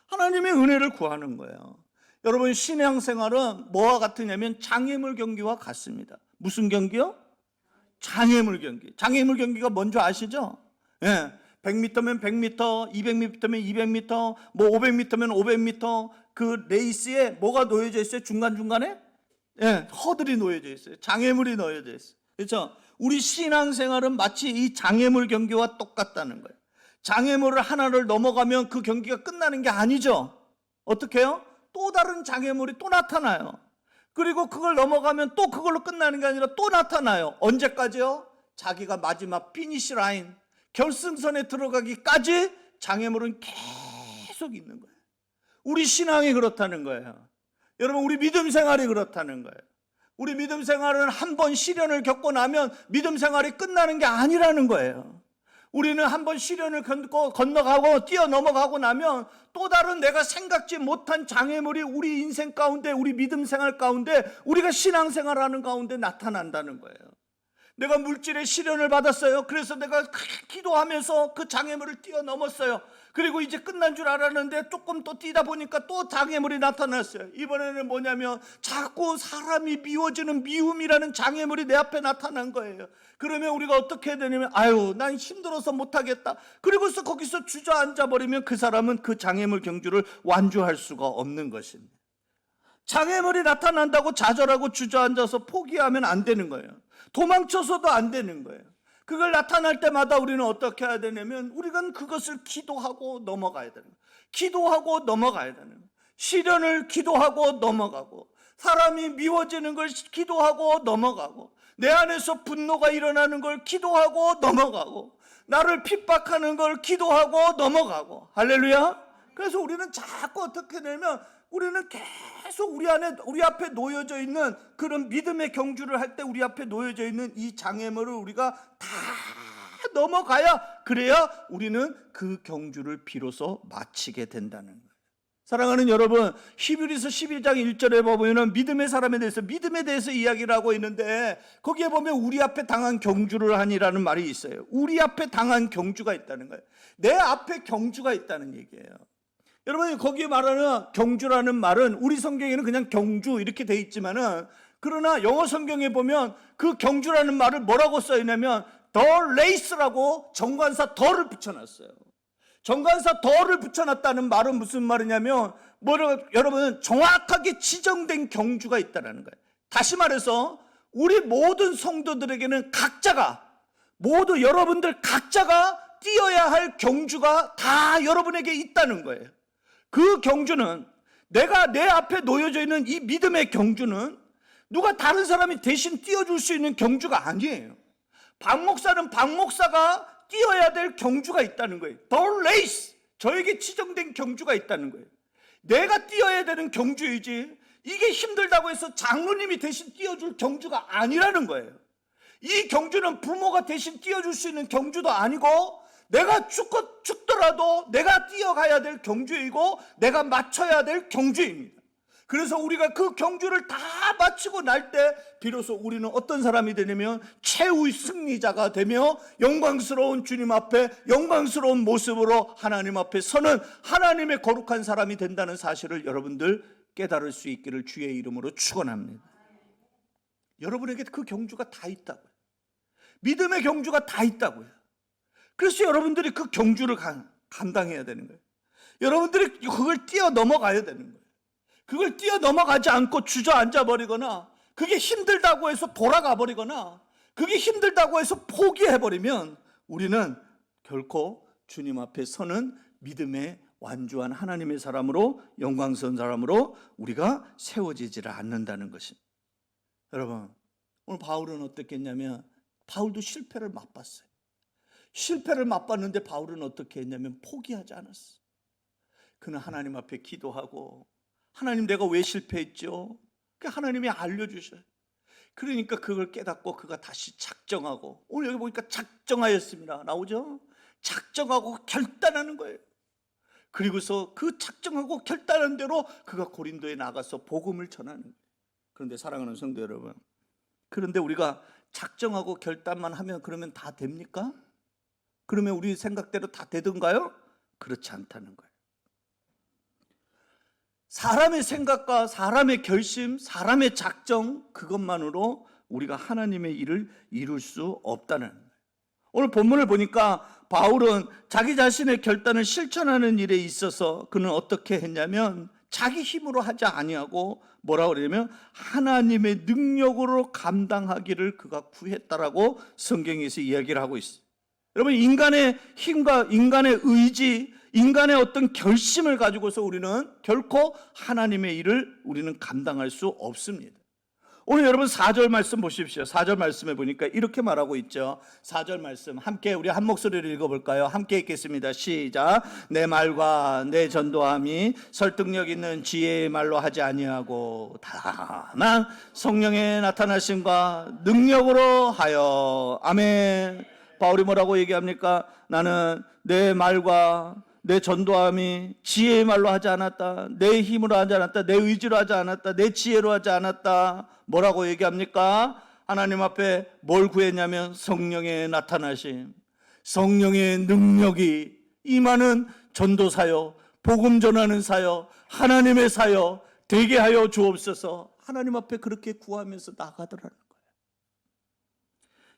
하나님의 은혜를 구하는 거예요. 여러분, 신앙생활은 뭐와 같으냐면 장애물 경기와 같습니다. 무슨 경기요? 장애물 경기. 장애물 경기가 뭔지 아시죠? 예. 100m면 100m, 200m면 200m, 뭐 500m면 500m 그 레이스에 뭐가 놓여져 있어요? 중간중간에? 예, 허들이 놓여져 있어요. 장애물이 놓여져 있어요. 그렇죠? 우리 신앙생활은 마치 이 장애물 경기와 똑같다는 거예요. 장애물을 하나를 넘어가면 그 경기가 끝나는 게 아니죠. 어떻게 해요? 또 다른 장애물이 또 나타나요. 그리고 그걸 넘어가면 또 그걸로 끝나는 게 아니라 또 나타나요. 언제까지요? 자기가 마지막 피니시 라인, 결승선에 들어가기까지 장애물은 계속 있는 거예요. 우리 신앙이 그렇다는 거예요. 여러분, 우리 믿음 생활이 그렇다는 거예요. 우리 믿음 생활은 한 번 시련을 겪고 나면 믿음 생활이 끝나는 게 아니라는 거예요. 우리는 한 번 시련을 건너가고 뛰어넘어가고 나면 또 다른 내가 생각지 못한 장애물이 우리 인생 가운데, 우리 믿음 생활 가운데, 우리가 신앙생활하는 가운데 나타난다는 거예요. 내가 물질의 시련을 받았어요. 그래서 내가 기도하면서 그 장애물을 뛰어넘었어요. 그리고 이제 끝난 줄 알았는데 조금 또 뛰다 보니까 또 장애물이 나타났어요. 이번에는 뭐냐면 자꾸 사람이 미워지는 미움이라는 장애물이 내 앞에 나타난 거예요. 그러면 우리가 어떻게 해야 되냐면 아유 난 힘들어서 못하겠다. 그리고서 거기서 주저앉아 버리면 그 사람은 그 장애물 경주를 완주할 수가 없는 것입니다. 장애물이 나타난다고 좌절하고 주저앉아서 포기하면 안 되는 거예요. 도망쳐서도 안 되는 거예요. 그걸 나타날 때마다 우리는 어떻게 해야 되냐면 우리가 그것을 기도하고 넘어가야 되는 거예요. 기도하고 넘어가야 되는 거예요. 시련을 기도하고 넘어가고, 사람이 미워지는 걸 기도하고 넘어가고, 내 안에서 분노가 일어나는 걸 기도하고 넘어가고, 나를 핍박하는 걸 기도하고 넘어가고. 할렐루야. 그래서 우리는 자꾸 어떻게 되냐면 우리는 계속 우리 앞에 놓여져 있는 그런 믿음의 경주를 할 때 우리 앞에 놓여져 있는 이 장애물을 우리가 다 넘어가야, 그래야 우리는 그 경주를 비로소 마치게 된다는 거예요. 사랑하는 여러분, 히브리서 11장 1절에 보면 믿음의 사람에 대해서, 믿음에 대해서 이야기를 하고 있는데 거기에 보면 우리 앞에 당한 경주를 하니라는 말이 있어요. 우리 앞에 당한 경주가 있다는 거예요. 내 앞에 경주가 있다는 얘기예요. 여러분, 거기에 말하는 경주라는 말은 우리 성경에는 그냥 경주 이렇게 돼 있지만은, 그러나 영어 성경에 보면 그 경주라는 말을 뭐라고 써 있냐면 the race라고 정관사 더를 붙여놨어요. 정관사 더를 붙여놨다는 말은 무슨 말이냐면 여러분, 정확하게 지정된 경주가 있다는 거예요. 다시 말해서 우리 모든 성도들에게는 모두 여러분들 각자가 뛰어야 할 경주가 다 여러분에게 있다는 거예요. 그 경주는, 내가 내 앞에 놓여져 있는 이 믿음의 경주는 누가 다른 사람이 대신 띄워줄 수 있는 경주가 아니에요. 박 목사는 박 목사가 뛰어야 될 경주가 있다는 거예요. The race, 저에게 지정된 경주가 있다는 거예요. 내가 뛰어야 되는 경주이지, 이게 힘들다고 해서 장로님이 대신 띄워줄 경주가 아니라는 거예요. 이 경주는 부모가 대신 띄워줄 수 있는 경주도 아니고, 내가 죽더라도 내가 뛰어가야 될 경주이고 내가 마쳐야 될 경주입니다. 그래서 우리가 그 경주를 다 마치고 날 때 비로소 우리는 어떤 사람이 되냐면 최후의 승리자가 되며 영광스러운 주님 앞에 영광스러운 모습으로 하나님 앞에 서는 하나님의 거룩한 사람이 된다는 사실을 여러분들 깨달을 수 있기를 주의 이름으로 축원합니다. 여러분에게 그 경주가 다 있다고요. 믿음의 경주가 다 있다고요. 그래서 여러분들이 그 경주를 감당해야 되는 거예요. 여러분들이 그걸 뛰어넘어가야 되는 거예요. 그걸 뛰어넘어가지 않고 주저앉아 버리거나, 그게 힘들다고 해서 돌아가 버리거나, 그게 힘들다고 해서 포기해버리면 우리는 결코 주님 앞에 서는 믿음의 완주한 하나님의 사람으로, 영광스러운 사람으로 우리가 세워지지를 않는다는 것입니다. 여러분, 오늘 바울은 어떻게 했냐면 바울도 실패를 맛봤어요. 실패를 맛봤는데 바울은 어떻게 했냐면 포기하지 않았어. 그는 하나님 앞에 기도하고, 하나님 내가 왜 실패했죠? 하나님이 알려주셔요. 그러니까 그걸 깨닫고 그가 다시 작정하고, 오늘 여기 보니까 작정하였습니다 나오죠? 작정하고 결단하는 거예요. 그리고서 그 작정하고 결단한 대로 그가 고린도에 나가서 복음을 전하는 거예요. 그런데 사랑하는 성도 여러분, 그런데 우리가 작정하고 결단만 하면 그러면 다 됩니까? 그러면 우리 생각대로 다 되던가요? 그렇지 않다는 거예요. 사람의 생각과 사람의 결심, 사람의 작정, 그것만으로 우리가 하나님의 일을 이룰 수 없다는 거예요. 오늘 본문을 보니까 바울은 자기 자신의 결단을 실천하는 일에 있어서 그는 어떻게 했냐면 자기 힘으로 하지 아니하고 뭐라고 그러냐면 하나님의 능력으로 감당하기를 그가 구했다라고 성경에서 이야기를 하고 있어요. 여러분, 인간의 힘과 인간의 의지, 인간의 어떤 결심을 가지고서 우리는 결코 하나님의 일을 우리는 감당할 수 없습니다. 오늘 여러분 4절 말씀 보십시오. 4절 말씀에 보니까 이렇게 말하고 있죠. 4절 말씀 함께 우리 한 목소리로 읽어볼까요? 함께 읽겠습니다. 시작. 내 말과 내 전도함이 설득력 있는 지혜의 말로 하지 아니하고 다만 성령의 나타나심과 능력으로 하여. 아멘. 바울이 뭐라고 얘기합니까? 나는 내 말과 내 전도함이 지혜의 말로 하지 않았다. 내 힘으로 하지 않았다. 내 의지로 하지 않았다. 내 지혜로 하지 않았다. 뭐라고 얘기합니까? 하나님 앞에 뭘 구했냐면 성령의 나타나심, 성령의 능력이 임하는 전도사요, 복음 전하는 사요, 하나님의 사요 되게 하여 주옵소서. 하나님 앞에 그렇게 구하면서 나가더라는 거예요.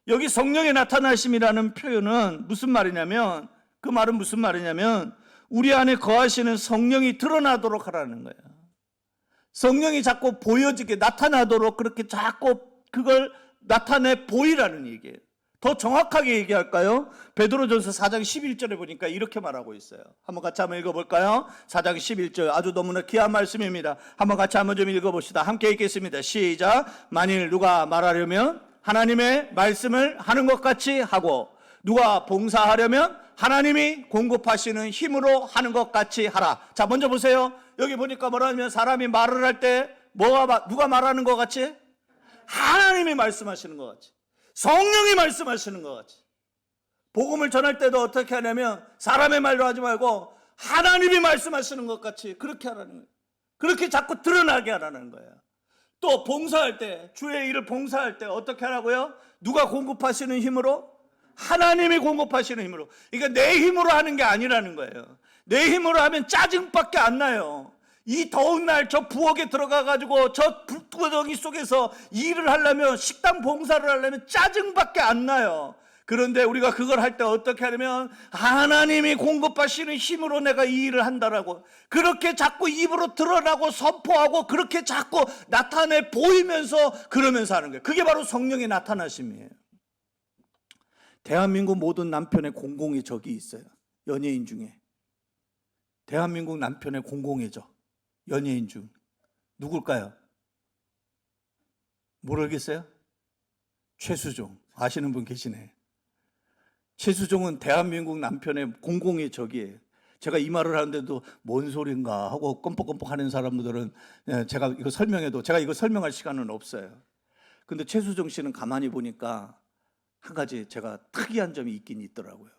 여기 성령의 나타나심이라는 표현은 무슨 말이냐면, 그 말은 무슨 말이냐면 우리 안에 거하시는 성령이 드러나도록 하라는 거예요. 성령이 자꾸 보여지게 나타나도록 그렇게 자꾸 그걸 나타내 보이라는 얘기예요. 더 정확하게 얘기할까요? 베드로전서 4장 11절에 보니까 이렇게 말하고 있어요. 한번 같이 한번 읽어볼까요? 4장 11절, 아주 너무나 귀한 말씀입니다. 한번 같이 한번 좀 읽어봅시다. 함께 읽겠습니다. 시작. 만일 누가 말하려면 하나님의 말씀을 하는 것 같이 하고, 누가 봉사하려면 하나님이 공급하시는 힘으로 하는 것 같이 하라. 자, 먼저 보세요. 여기 보니까 뭐라냐면 사람이 말을 할 때 누가 말하는 것 같이? 하나님이 말씀하시는 것 같이, 성령이 말씀하시는 것 같이. 복음을 전할 때도 어떻게 하냐면 사람의 말로 하지 말고 하나님이 말씀하시는 것 같이 그렇게 하라는 거예요. 그렇게 자꾸 드러나게 하라는 거예요. 또 봉사할 때, 주의 일을 봉사할 때 어떻게 하라고요? 누가 공급하시는 힘으로? 하나님이 공급하시는 힘으로. 그러니까 내 힘으로 하는 게 아니라는 거예요. 내 힘으로 하면 짜증밖에 안 나요. 이 더운 날 저 부엌에 들어가가지고 저 불구덩이 속에서 일을 하려면, 식당 봉사를 하려면 짜증밖에 안 나요. 그런데 우리가 그걸 할 때 어떻게 하냐면 하나님이 공급하시는 힘으로 내가 이 일을 한다라고 그렇게 자꾸 입으로 드러나고 선포하고 그렇게 자꾸 나타내 보이면서 그러면서 하는 거예요. 그게 바로 성령의 나타나심이에요. 대한민국 모든 남편의 공공의 적이 있어요. 연예인 중에. 대한민국 남편의 공공의 적, 연예인 중 누굴까요? 모르겠어요? 최수종. 아시는 분 계시네. 최수종은 대한민국 남편의 공공의 적이에요. 제가 이 말을 하는데도 뭔 소린가 하고 껌뻑껌뻑 하는 사람들은 제가 이거 설명할 시간은 없어요. 근데 최수종 씨는 가만히 보니까 한 가지 제가 특이한 점이 있긴 있더라고요.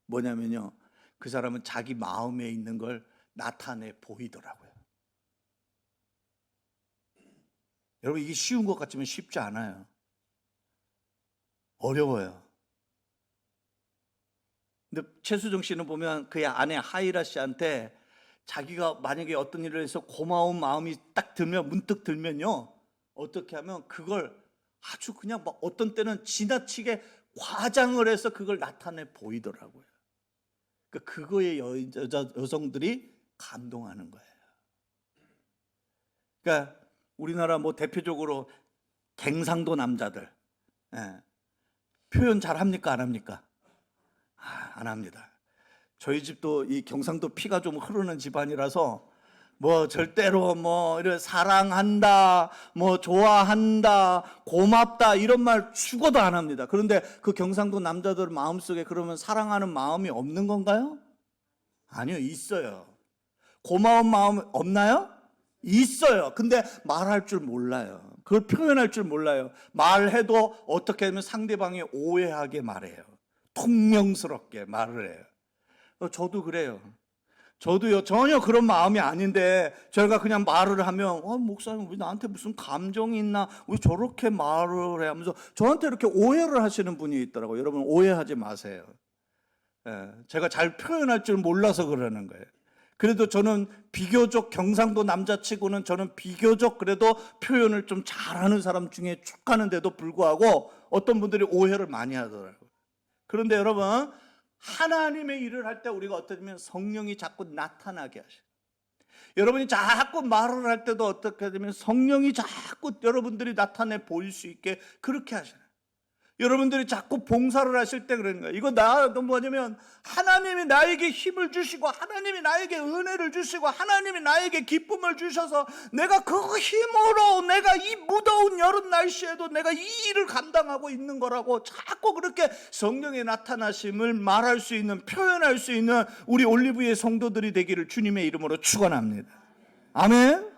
뭐냐면요, 그 사람은 자기 마음에 있는 걸 나타내 보이더라고요. 여러분, 이게 쉬운 것 같지만 쉽지 않아요. 어려워요. 근데 최수정 씨는 보면 그의 아내 하이라 씨한테 자기가 만약에 어떤 일을 해서 고마운 마음이 딱 들면, 문득 들면요, 어떻게 하면 그걸 아주 그냥 막 어떤 때는 지나치게 과장을 해서 그걸 나타내 보이더라고요. 그러니까 그거에 여성들이 감동하는 거예요. 그러니까 우리나라 뭐 대표적으로 갱상도 남자들, 표현 잘 합니까? 안 합니까? 안 합니다. 저희 집도 이 경상도 피가 좀 흐르는 집안이라서 뭐 절대로 뭐 이런 사랑한다, 뭐 좋아한다, 고맙다 이런 말 죽어도 안 합니다. 그런데 그 경상도 남자들 마음속에 그러면 사랑하는 마음이 없는 건가요? 아니요, 있어요. 고마운 마음 없나요? 있어요. 근데 말할 줄 몰라요. 그걸 표현할 줄 몰라요. 말해도 어떻게 하면 상대방이 오해하게 말해요. 퉁명스럽게 말을 해요. 저도 그래요. 저도요, 전혀 그런 마음이 아닌데 저희가 그냥 말을 하면 목사님 왜 나한테 무슨 감정이 있나, 왜 저렇게 말을 해 하면서 저한테 이렇게 오해를 하시는 분이 있더라고요. 여러분, 오해하지 마세요. 제가 잘 표현할 줄 몰라서 그러는 거예요. 그래도 저는 비교적 경상도 남자치고는 저는 비교적 그래도 표현을 좀 잘하는 사람 중에 속하는데도 불구하고 어떤 분들이 오해를 많이 하더라고요. 그런데 여러분, 하나님의 일을 할 때 우리가 어떠냐면 성령이 자꾸 나타나게 하셔요. 여러분이 자꾸 말을 할 때도 어떻게 되면 성령이 자꾸 여러분들이 나타내 보일 수 있게 그렇게 하셔요. 여러분들이 자꾸 봉사를 하실 때 그러는 거예요. 이거 뭐냐면 하나님이 나에게 힘을 주시고 하나님이 나에게 은혜를 주시고 하나님이 나에게 기쁨을 주셔서 내가 그 힘으로 내가 이 무더운 여름 날씨에도 내가 이 일을 감당하고 있는 거라고 자꾸 그렇게 성령의 나타나심을 말할 수 있는, 표현할 수 있는 우리 올리브의 성도들이 되기를 주님의 이름으로 축원합니다. 아멘.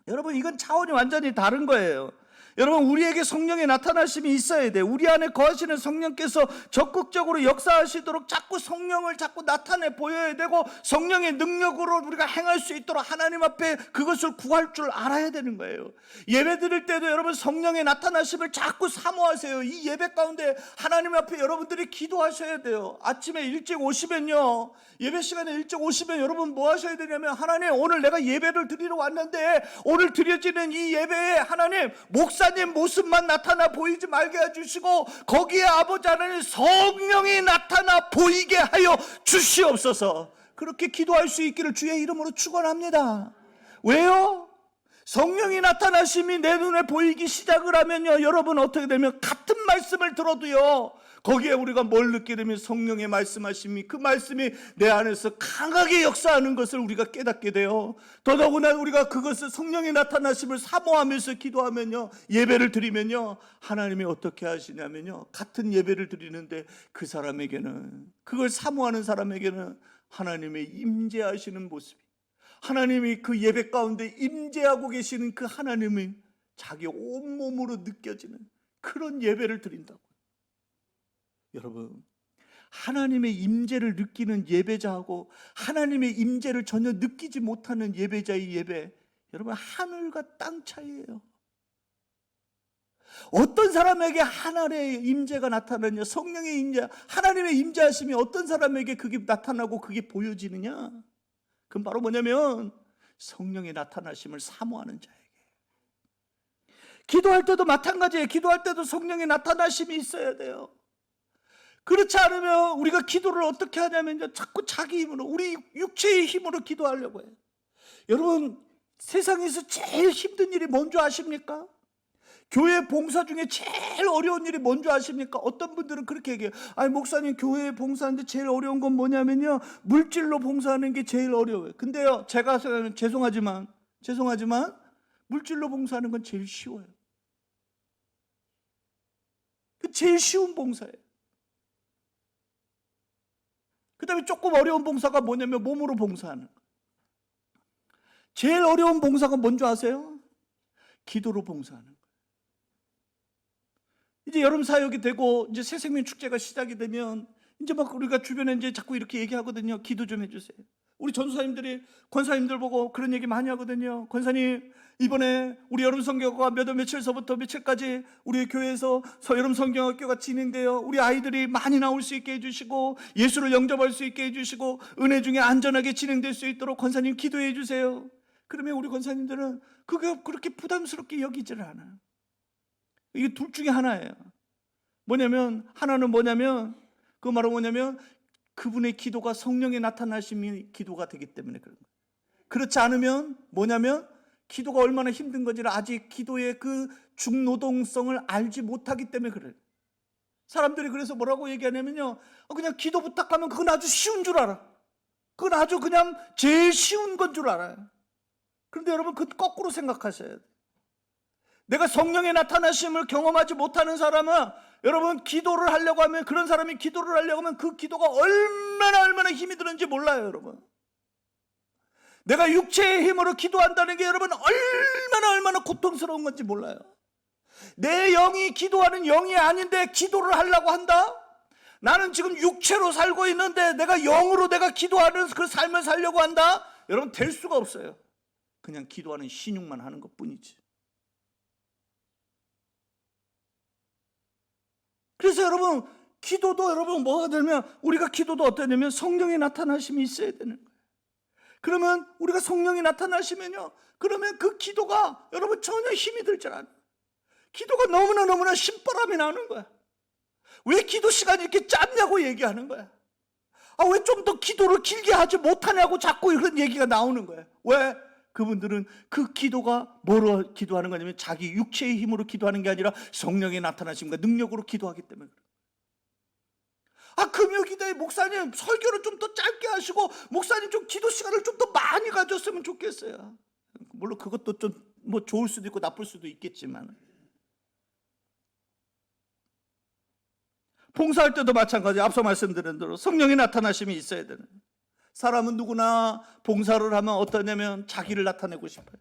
여러분, 이건 차원이 완전히 다른 거예요. 여러분, 우리에게 성령의 나타나심이 있어야 돼요. 우리 안에 거하시는 성령께서 적극적으로 역사하시도록 자꾸 성령을 자꾸 나타내 보여야 되고, 성령의 능력으로 우리가 행할 수 있도록 하나님 앞에 그것을 구할 줄 알아야 되는 거예요. 예배 드릴 때도 여러분 성령의 나타나심을 자꾸 사모하세요. 이 예배 가운데 하나님 앞에 여러분들이 기도하셔야 돼요. 아침에 일찍 오시면요, 예배 시간에 일찍 오시면 여러분 뭐 하셔야 되냐면, 하나님, 오늘 내가 예배를 드리러 왔는데 오늘 드려지는 이 예배에 하나님 목사님 모습만 나타나 보이지 말게 해주시고, 거기에 아버지 하나님 성령이 나타나 보이게 하여 주시옵소서. 그렇게 기도할 수 있기를 주의 이름으로 축원합니다. 왜요? 성령이 나타나심이 내 눈에 보이기 시작을 하면요, 여러분 어떻게 되면 같은 말씀을 들어도요, 거기에 우리가 뭘 느끼게 되면 성령의 말씀하심이, 그 말씀이 내 안에서 강하게 역사하는 것을 우리가 깨닫게 돼요. 더더구나 우리가 그것을, 성령의 나타나심을 사모하면서 기도하면요, 예배를 드리면요, 하나님이 어떻게 하시냐면요, 같은 예배를 드리는데 그 사람에게는, 그걸 사모하는 사람에게는 하나님의 임재하시는 모습이, 하나님이 그 예배 가운데 임재하고 계시는 그 하나님이 자기 온몸으로 느껴지는 그런 예배를 드린다고. 여러분, 하나님의 임재를 느끼는 예배자하고 하나님의 임재를 전혀 느끼지 못하는 예배자의 예배, 여러분 하늘과 땅 차이예요. 어떤 사람에게 하나님의 임재가 나타나느냐, 성령의 임재, 하나님의 임재하심이 어떤 사람에게 그게 나타나고 그게 보여지느냐, 그건 바로 뭐냐면 성령의 나타나심을 사모하는 자에게. 기도할 때도 마찬가지예요. 기도할 때도 성령의 나타나심이 있어야 돼요. 그렇지 않으면 우리가 기도를 어떻게 하냐면요, 자꾸 자기 힘으로, 우리 육체의 힘으로 기도하려고 해요. 여러분, 세상에서 제일 힘든 일이 뭔지 아십니까? 교회 봉사 중에 제일 어려운 일이 뭔지 아십니까? 어떤 분들은 그렇게 얘기해요. 아니, 목사님, 교회에 봉사하는데 제일 어려운 건 뭐냐면요, 물질로 봉사하는 게 제일 어려워요. 근데요, 제가 생각하면 죄송하지만 물질로 봉사하는 건 제일 쉬워요. 그 제일 쉬운 봉사예요. 그 다음에 조금 어려운 봉사가 뭐냐면 몸으로 봉사하는 거. 제일 어려운 봉사가 뭔지 아세요? 기도로 봉사하는 거. 이제 여름 사역이 되고 이제 새생명 축제가 시작이 되면 이제 막 우리가 주변에 이제 자꾸 이렇게 얘기하거든요. 기도 좀 해주세요. 우리 전도사님들이 권사님들 보고 그런 얘기 많이 하거든요. 권사님, 이번에 우리 여름 성경학교가 몇 월 며칠서부터 며칠까지 우리 교회에서 여름 성경학교가 진행돼요. 우리 아이들이 많이 나올 수 있게 해주시고 예수를 영접할 수 있게 해주시고 은혜 중에 안전하게 진행될 수 있도록 권사님 기도해 주세요. 그러면 우리 권사님들은 그게 그렇게 부담스럽게 여기지를 않아요. 이게 둘 중에 하나예요. 하나는 뭐냐면 그 말은 뭐냐면 그분의 기도가 성령의 나타나심이 기도가 되기 때문에 그런 거예요. 그렇지 않으면 뭐냐면 기도가 얼마나 힘든 건지를 아직 기도의 그 중노동성을 알지 못하기 때문에 그래요. 사람들이 그래서 뭐라고 얘기하냐면요, 그냥 기도 부탁하면 그건 아주 쉬운 줄 알아. 그건 아주 그냥 제일 쉬운 건 줄 알아요. 그런데 여러분, 그 거꾸로 생각하셔야 돼요. 내가 성령의 나타나심을 경험하지 못하는 사람은, 여러분, 기도를 하려고 하면, 그런 사람이 기도를 하려고 하면 그 기도가 얼마나 힘이 드는지 몰라요. 여러분, 내가 육체의 힘으로 기도한다는 게 여러분 얼마나 고통스러운 건지 몰라요. 내 영이 기도하는 영이 아닌데 기도를 하려고 한다? 나는 지금 육체로 살고 있는데 내가 영으로 내가 기도하는 그 삶을 살려고 한다? 여러분, 될 수가 없어요. 그냥 기도하는 신용만 하는 것 뿐이지. 그래서 여러분, 기도도 여러분 뭐가 되면, 우리가 기도도 어떠냐면 성령의 나타나심이 있어야 되는 거예요. 그러면 우리가 성령이 나타나시면요, 그러면 그 기도가 여러분 전혀 힘이 들지 않아요. 기도가 너무나 신바람이 나는 거야. 왜 기도 시간이 이렇게 짧냐고 얘기하는 거야. 왜 좀 더 기도를 길게 하지 못하냐고 자꾸 그런 얘기가 나오는 거야. 왜? 그분들은 그 기도가 뭐로 기도하는 거냐면 자기 육체의 힘으로 기도하는 게 아니라 성령의 나타나심과 능력으로 기도하기 때문에 그래요. 금요기도에 목사님 설교를 좀 더 짧게 하시고 목사님 좀 기도 시간을 좀 더 많이 가졌으면 좋겠어요. 물론 그것도 좀 뭐 좋을 수도 있고 나쁠 수도 있겠지만, 봉사할 때도 마찬가지. 앞서 말씀드린 대로 성령의 나타나심이 있어야 되는. 사람은 누구나 봉사를 하면 어떠냐면 자기를 나타내고 싶어요.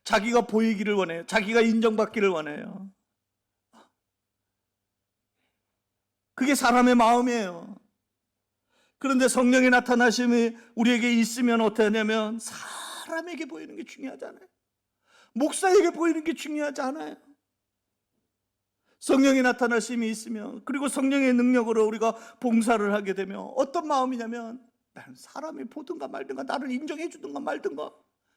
자기가 보이기를 원해요. 자기가 인정받기를 원해요. 그게 사람의 마음이에요. 그런데 성령의 나타나심이 우리에게 있으면 어떻게 하냐면 사람에게 보이는 게 중요하잖아요. 목사에게 보이는 게 중요하지 않아요. 성령의 나타나심이 있으면, 그리고 성령의 능력으로 우리가 봉사를 하게 되면 어떤 마음이냐면 나는 사람이 보든가 말든가, 나를 인정해 주든가 말든가,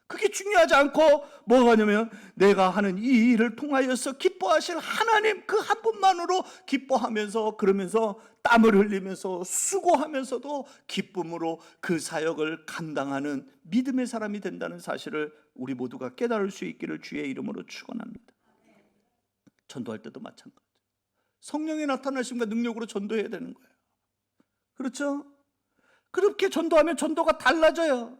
그게 중요하지 않고 뭐가 하냐면 내가 하는 이 일을 통하여서 기뻐하실 하나님 그 한 분만으로 기뻐하면서, 그러면서 땀을 흘리면서 수고하면서도 기쁨으로 그 사역을 감당하는 믿음의 사람이 된다는 사실을 우리 모두가 깨달을 수 있기를 주의 이름으로 축원합니다. 전도할 때도 마찬가지. 성령의 나타나심과 능력으로 전도해야 되는 거예요. 그렇죠? 그렇게 전도하면 전도가 달라져요.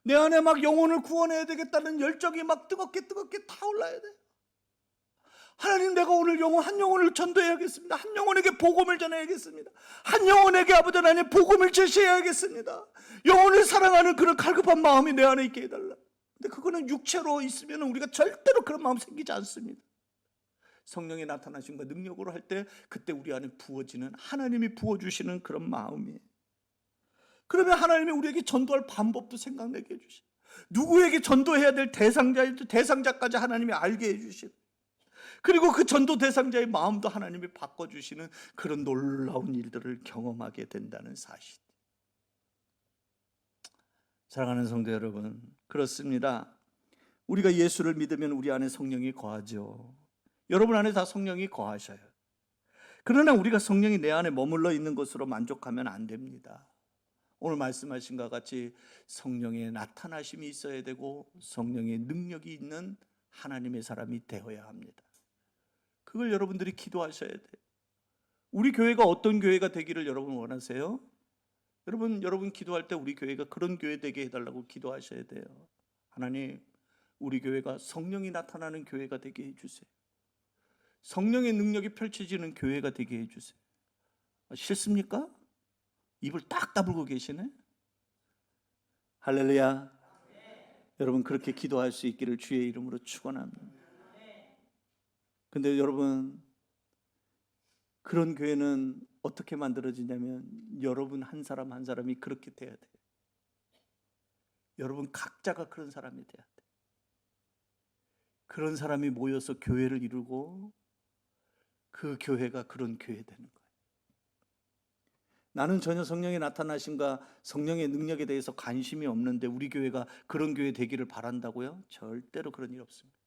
내 안에 막 영혼을 구원해야 되겠다는 열정이 막 뜨겁게 타올라야 돼요. 하나님, 내가 오늘 한 영혼을 전도해야겠습니다. 한 영혼에게 복음을 전해야겠습니다. 한 영혼에게 아버지 하나님 복음을 제시해야겠습니다. 영혼을 사랑하는 그런 갈급한 마음이 내 안에 있게 해달라. 근데 그거는 육체로 있으면 우리가 절대로 그런 마음 생기지 않습니다. 성령의 나타나심과 능력으로 할 때 그때 우리 안에 부어지는, 하나님이 부어주시는 그런 마음이에요. 그러면 하나님이 우리에게 전도할 방법도 생각나게 해주시고, 누구에게 전도해야 될 대상자까지 하나님이 알게 해주시고, 그리고 그 전도 대상자의 마음도 하나님이 바꿔주시는 그런 놀라운 일들을 경험하게 된다는 사실. 사랑하는 성도 여러분, 그렇습니다. 우리가 예수를 믿으면 우리 안에 성령이 거하죠. 여러분 안에 다 성령이 거하셔요. 그러나 우리가 성령이 내 안에 머물러 있는 것으로 만족하면 안 됩니다. 오늘 말씀하신 것과 같이 성령의 나타나심이 있어야 되고 성령의 능력이 있는 하나님의 사람이 되어야 합니다. 그걸 여러분들이 기도하셔야 돼요. 우리 교회가 어떤 교회가 되기를 여러분 원하세요? 여러분 기도할 때 우리 교회가 그런 교회 되게 해달라고 기도하셔야 돼요. 하나님, 우리 교회가 성령이 나타나는 교회가 되게 해주세요. 성령의 능력이 펼쳐지는 교회가 되게 해주세요. 싫습니까? 입을 딱 다물고 계시네. 할렐루야. 여러분, 그렇게 기도할 수 있기를 주의 이름으로 축원합니다. 근데 여러분, 그런 교회는 어떻게 만들어지냐면 여러분 한 사람 한 사람이 그렇게 돼야 돼요. 여러분 각자가 그런 사람이 돼야 돼요. 그런 사람이 모여서 교회를 이루고 그 교회가 그런 교회 되는 거예요. 나는 전혀 성령의 나타나심과 성령의 능력에 대해서 관심이 없는데 우리 교회가 그런 교회 되기를 바란다고요? 절대로 그런 일 없습니다.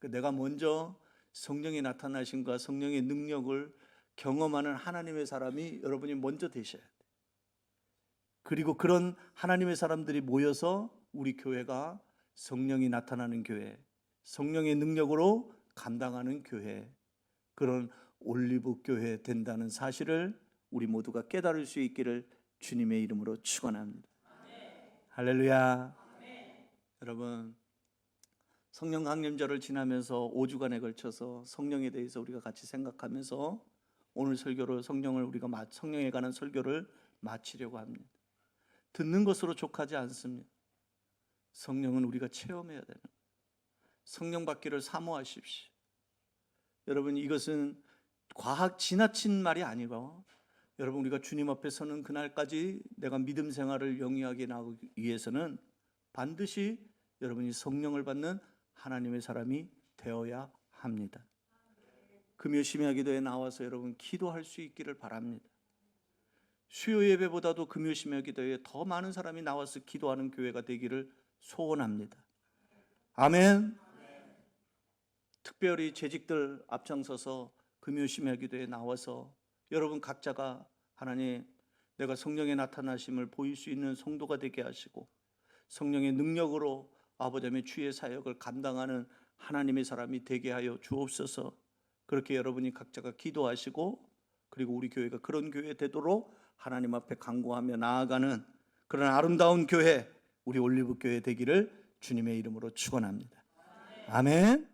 내가 먼저 성령의 나타나심과 성령의 능력을 경험하는 하나님의 사람이 여러분이 먼저 되셔야 돼요. 그리고 그런 하나님의 사람들이 모여서 우리 교회가 성령이 나타나는 교회, 성령의 능력으로 감당하는 교회, 그런 올리브 교회 된다는 사실을 우리 모두가 깨달을 수 있기를 주님의 이름으로 축원합니다. 할렐루야. 여러분, 성령 강림절을 지나면서 5주간에 걸쳐서 성령에 대해서 우리가 같이 생각하면서 오늘 설교를 성령에 관한 설교를 마치려고 합니다. 듣는 것으로 족하지 않습니다. 성령은 우리가 체험해야 되는 거예요. 성령 받기를 사모하십시오. 여러분, 이것은 과학 지나친 말이 아니고, 여러분 우리가 주님 앞에 서는 그날까지 내가 믿음 생활을 영위하게 나가기 위해서는 반드시 여러분이 성령을 받는 하나님의 사람이 되어야 합니다. 금요 심야 기도에 나와서 여러분 기도할 수 있기를 바랍니다. 수요 예배보다도 금요 심야 기도에 더 많은 사람이 나와서 기도하는 교회가 되기를 소원합니다. 아멘. 특별히 재직들 앞장서서 금요 심야 기도에 나와서 여러분 각자가 하나님, 내가 성령의 나타나심을 보일 수 있는 성도가 되게 하시고 성령의 능력으로 아버지의 주의 사역을 감당하는 하나님의 사람이 되게 하여 주옵소서. 그렇게 여러분이 각자가 기도하시고 그리고 우리 교회가 그런 교회 되도록 하나님 앞에 간구하며 나아가는 그런 아름다운 교회, 우리 올리브 교회 되기를 주님의 이름으로 축원합니다. 아멘.